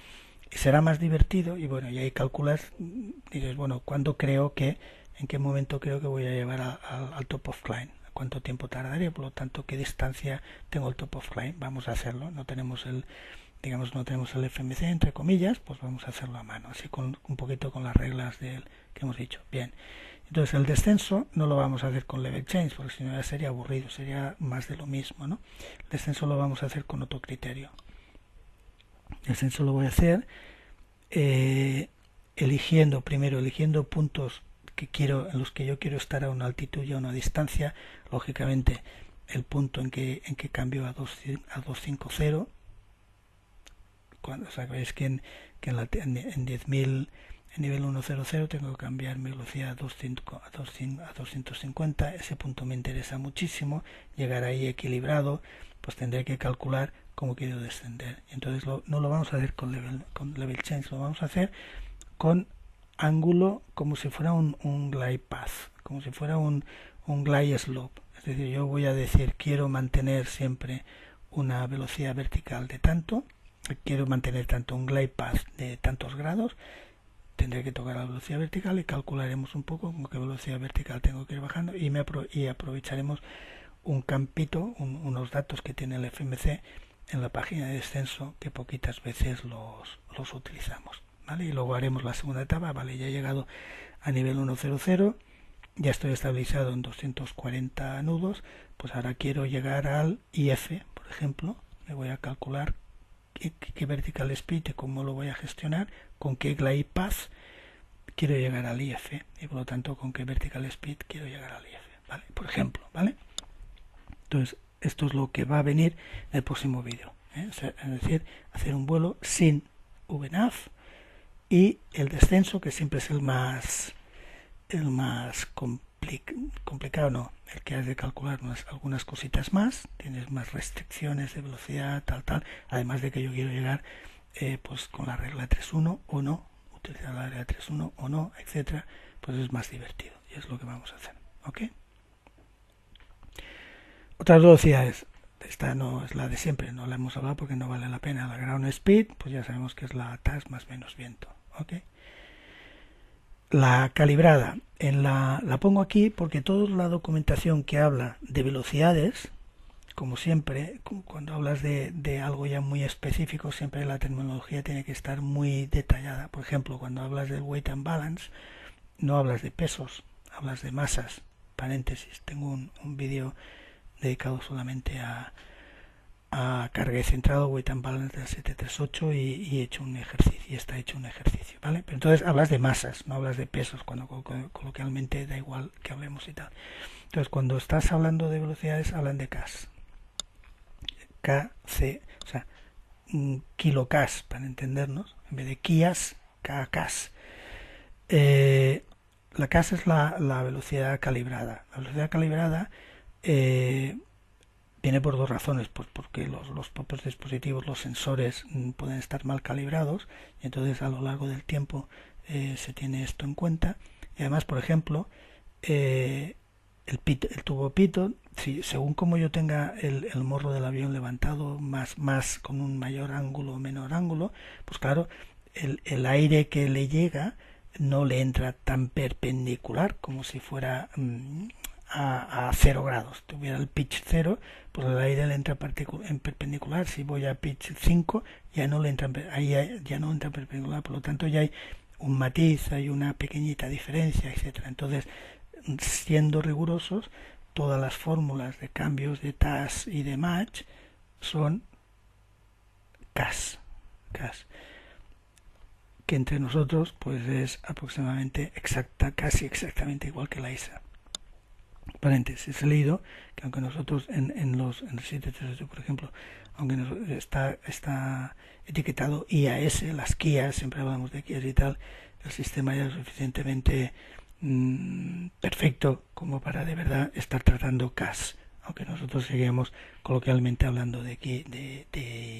Y será más divertido, y bueno, y ahí calculas, dices, bueno, en qué momento creo que voy a llevar al top of climb, cuánto tiempo tardaría, por lo tanto, qué distancia tengo el top of climb, vamos a hacerlo, no tenemos el FMC, entre comillas, pues vamos a hacerlo a mano, así con un poquito con las reglas que hemos dicho. Bien, entonces el descenso no lo vamos a hacer con level change, porque si no ya sería aburrido, sería más de lo mismo, ¿no? El descenso lo vamos a hacer con otro criterio. El descenso lo voy a hacer eligiendo puntos en los que yo quiero estar a una altitud y a una distancia. Lógicamente el punto en que cambio a 250, cuando sabéis que en 10.000 en nivel 100 tengo que cambiar mi velocidad a 250. Ese punto me interesa muchísimo, llegar ahí equilibrado, pues tendré que calcular cómo quiero descender. Entonces no lo vamos a hacer con level change, lo vamos a hacer con ángulo, como si fuera un glide path, como si fuera un glide slope. Es decir, yo voy a decir, quiero mantener siempre una velocidad vertical de tanto, quiero mantener tanto un glide path de tantos grados, tendré que tocar la velocidad vertical y calcularemos un poco con qué velocidad vertical tengo que ir bajando y aprovecharemos un campito, unos datos que tiene el FMC en la página de descenso, que poquitas veces los utilizamos, ¿vale? Y luego haremos la segunda etapa. Vale, ya he llegado a nivel 100, ya estoy estabilizado en 240 nudos, pues ahora quiero llegar al IF, por ejemplo. Me voy a calcular qué vertical speed y cómo lo voy a gestionar, con qué glide path quiero llegar al IF y por lo tanto con qué vertical speed quiero llegar al IF, ¿vale? Por ejemplo, ¿vale? Entonces esto es lo que va a venir en el próximo vídeo, O sea, es decir, hacer un vuelo sin VNAV y el descenso, que siempre es el más complicado, no, el que has de calcular algunas cositas más, tienes más restricciones de velocidad, tal, además de que yo quiero llegar pues con la regla 3.1 o no, utilizar la regla 3.1 o no, etcétera, pues es más divertido y es lo que vamos a hacer, ¿ok? Otras velocidades, esta no es la de siempre, no la hemos hablado porque no vale la pena. La ground speed, pues ya sabemos que es la TAS más menos viento, ¿ok? La calibrada, la pongo aquí porque toda la documentación que habla de velocidades, como siempre, cuando hablas de algo ya muy específico, siempre la terminología tiene que estar muy detallada. Por ejemplo, cuando hablas del weight and balance, no hablas de pesos, hablas de masas. Paréntesis, tengo un vídeo dedicado solamente a carga y centrado, weight and balance del 738 y he hecho un ejercicio, y está hecho un ejercicio, ¿vale? Pero entonces hablas de masas, no hablas de pesos, cuando coloquialmente da igual que hablemos y tal. Entonces cuando estás hablando de velocidades, hablan de KAS. KC, o sea, kilocas, para entendernos, en vez de kias, KCAS. La KAS es la velocidad calibrada. La velocidad calibrada viene por dos razones, pues porque los propios dispositivos, los sensores, pueden estar mal calibrados y entonces a lo largo del tiempo se tiene esto en cuenta. Y además, por ejemplo, el tubo pitot, si según como yo tenga el morro del avión levantado más con un mayor ángulo o menor ángulo, pues claro, el aire que le llega no le entra tan perpendicular como si fuera a 0 grados. Tuviera el pitch 0, pues el aire le entra en perpendicular. Si voy a pitch 5, ya no le entra, ya no entra perpendicular, por lo tanto ya hay un matiz, hay una pequeñita diferencia, etcétera. Entonces, siendo rigurosos, todas las fórmulas de cambios de TAS y de Mach son CAS, que entre nosotros pues es aproximadamente casi exactamente igual que la ISA. Paréntesis, he leído que aunque nosotros en el 738, por ejemplo, aunque está etiquetado IAS, las Kias, siempre hablamos de Kias y tal, el sistema ya es suficientemente perfecto como para de verdad estar tratando CAS, aunque nosotros seguimos coloquialmente hablando de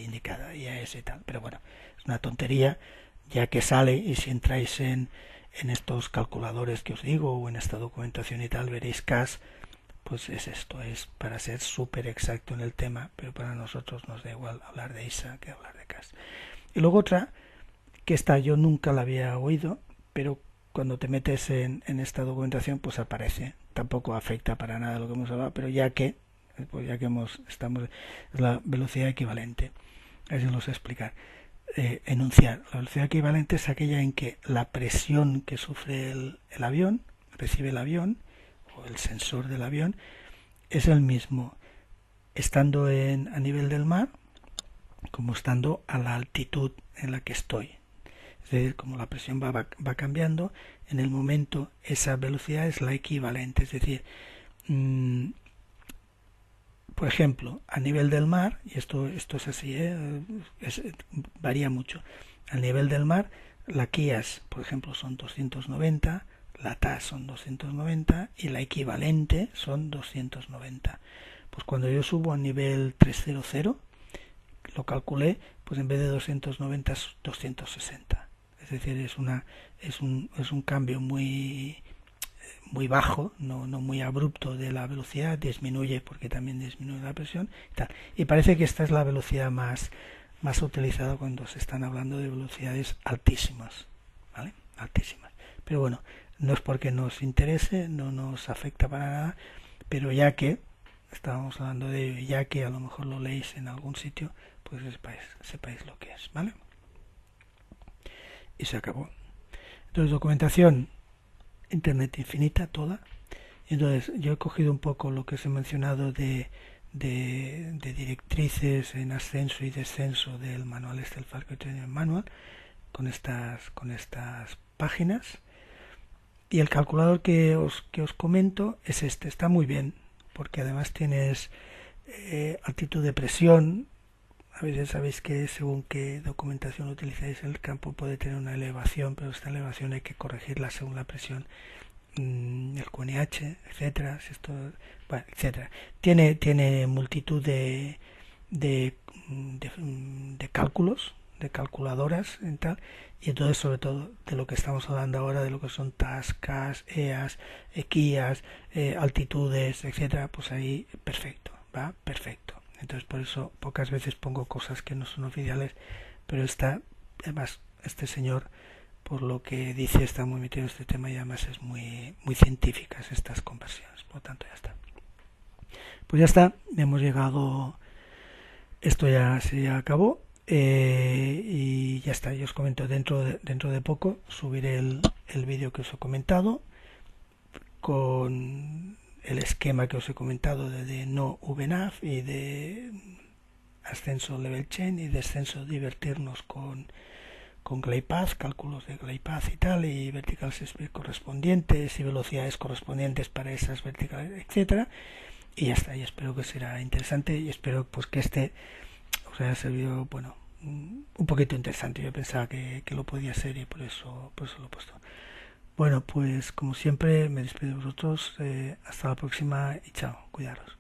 indicada IAS y tal, pero bueno, es una tontería ya que sale, y si entráis en estos calculadores que os digo o en esta documentación y tal, veréis CAS, pues es esto, es para ser súper exacto en el tema, pero para nosotros nos da igual hablar de ISA que hablar de CAS. Y luego otra, que esta yo nunca la había oído, pero cuando te metes en esta documentación pues aparece, tampoco afecta para nada lo que hemos hablado, pero ya que estamos, es la velocidad equivalente. Así os explicar. Enunciar. La velocidad equivalente es aquella en que la presión que sufre el avión, recibe el avión, o el sensor del avión, es el mismo estando a nivel del mar como estando a la altitud en la que estoy. Es decir, como la presión va cambiando, en el momento esa velocidad es la equivalente. Es decir, por ejemplo, a nivel del mar, y esto es así, varía mucho. Al nivel del mar, la KIAS, por ejemplo, son 290, la TAS son 290 y la equivalente son 290. Pues cuando yo subo a nivel 300, lo calculé, pues en vez de 290 es 260. Es decir, es un cambio muy bajo, no muy abrupto de la velocidad, disminuye porque también disminuye la presión y tal. Y parece que esta es la velocidad más utilizada cuando se están hablando de velocidades altísimas, ¿vale? Altísimas. Pero bueno, no es porque nos interese, no nos afecta para nada, pero ya que estábamos hablando de ello, ya que a lo mejor lo leéis en algún sitio, pues sepáis lo que es, ¿vale? Y se acabó. Entonces, documentación Internet infinita, toda. Entonces, yo he cogido un poco lo que os he mencionado de directrices en ascenso y descenso del manual del Falcon Training Manual con estas páginas, y el calculador que os comento es este. Está muy bien porque además tienes altitud de presión. A veces sabéis que según qué documentación utilizáis el campo puede tener una elevación, pero esta elevación hay que corregirla según la presión, el QNH, etcétera, si esto, bueno, etcétera. Tiene multitud de cálculos, de calculadoras y tal, y entonces sobre todo de lo que estamos hablando ahora, de lo que son tascas, EAS, equías, altitudes, etcétera, pues ahí perfecto, va perfecto. Entonces por eso pocas veces pongo cosas que no son oficiales, pero además este señor, por lo que dice, está muy metido en este tema y además es muy científicas estas conversiones. Por lo tanto ya está. Pues ya está, hemos llegado, esto ya se acabó, y ya está. Yo os comento, dentro de poco subiré el vídeo que os he comentado con el esquema que os he comentado de no VNAV y de ascenso level chain y descenso divertirnos con glide path, cálculos de glide path y tal, y vertical speed correspondientes y velocidades correspondientes para esas verticales, etcétera. Y ya está, y espero que será interesante y espero pues que os haya servido, bueno, un poquito interesante. Yo pensaba que lo podía ser y por eso lo he puesto. Bueno, pues como siempre me despido de vosotros, hasta la próxima y chao, cuidaros.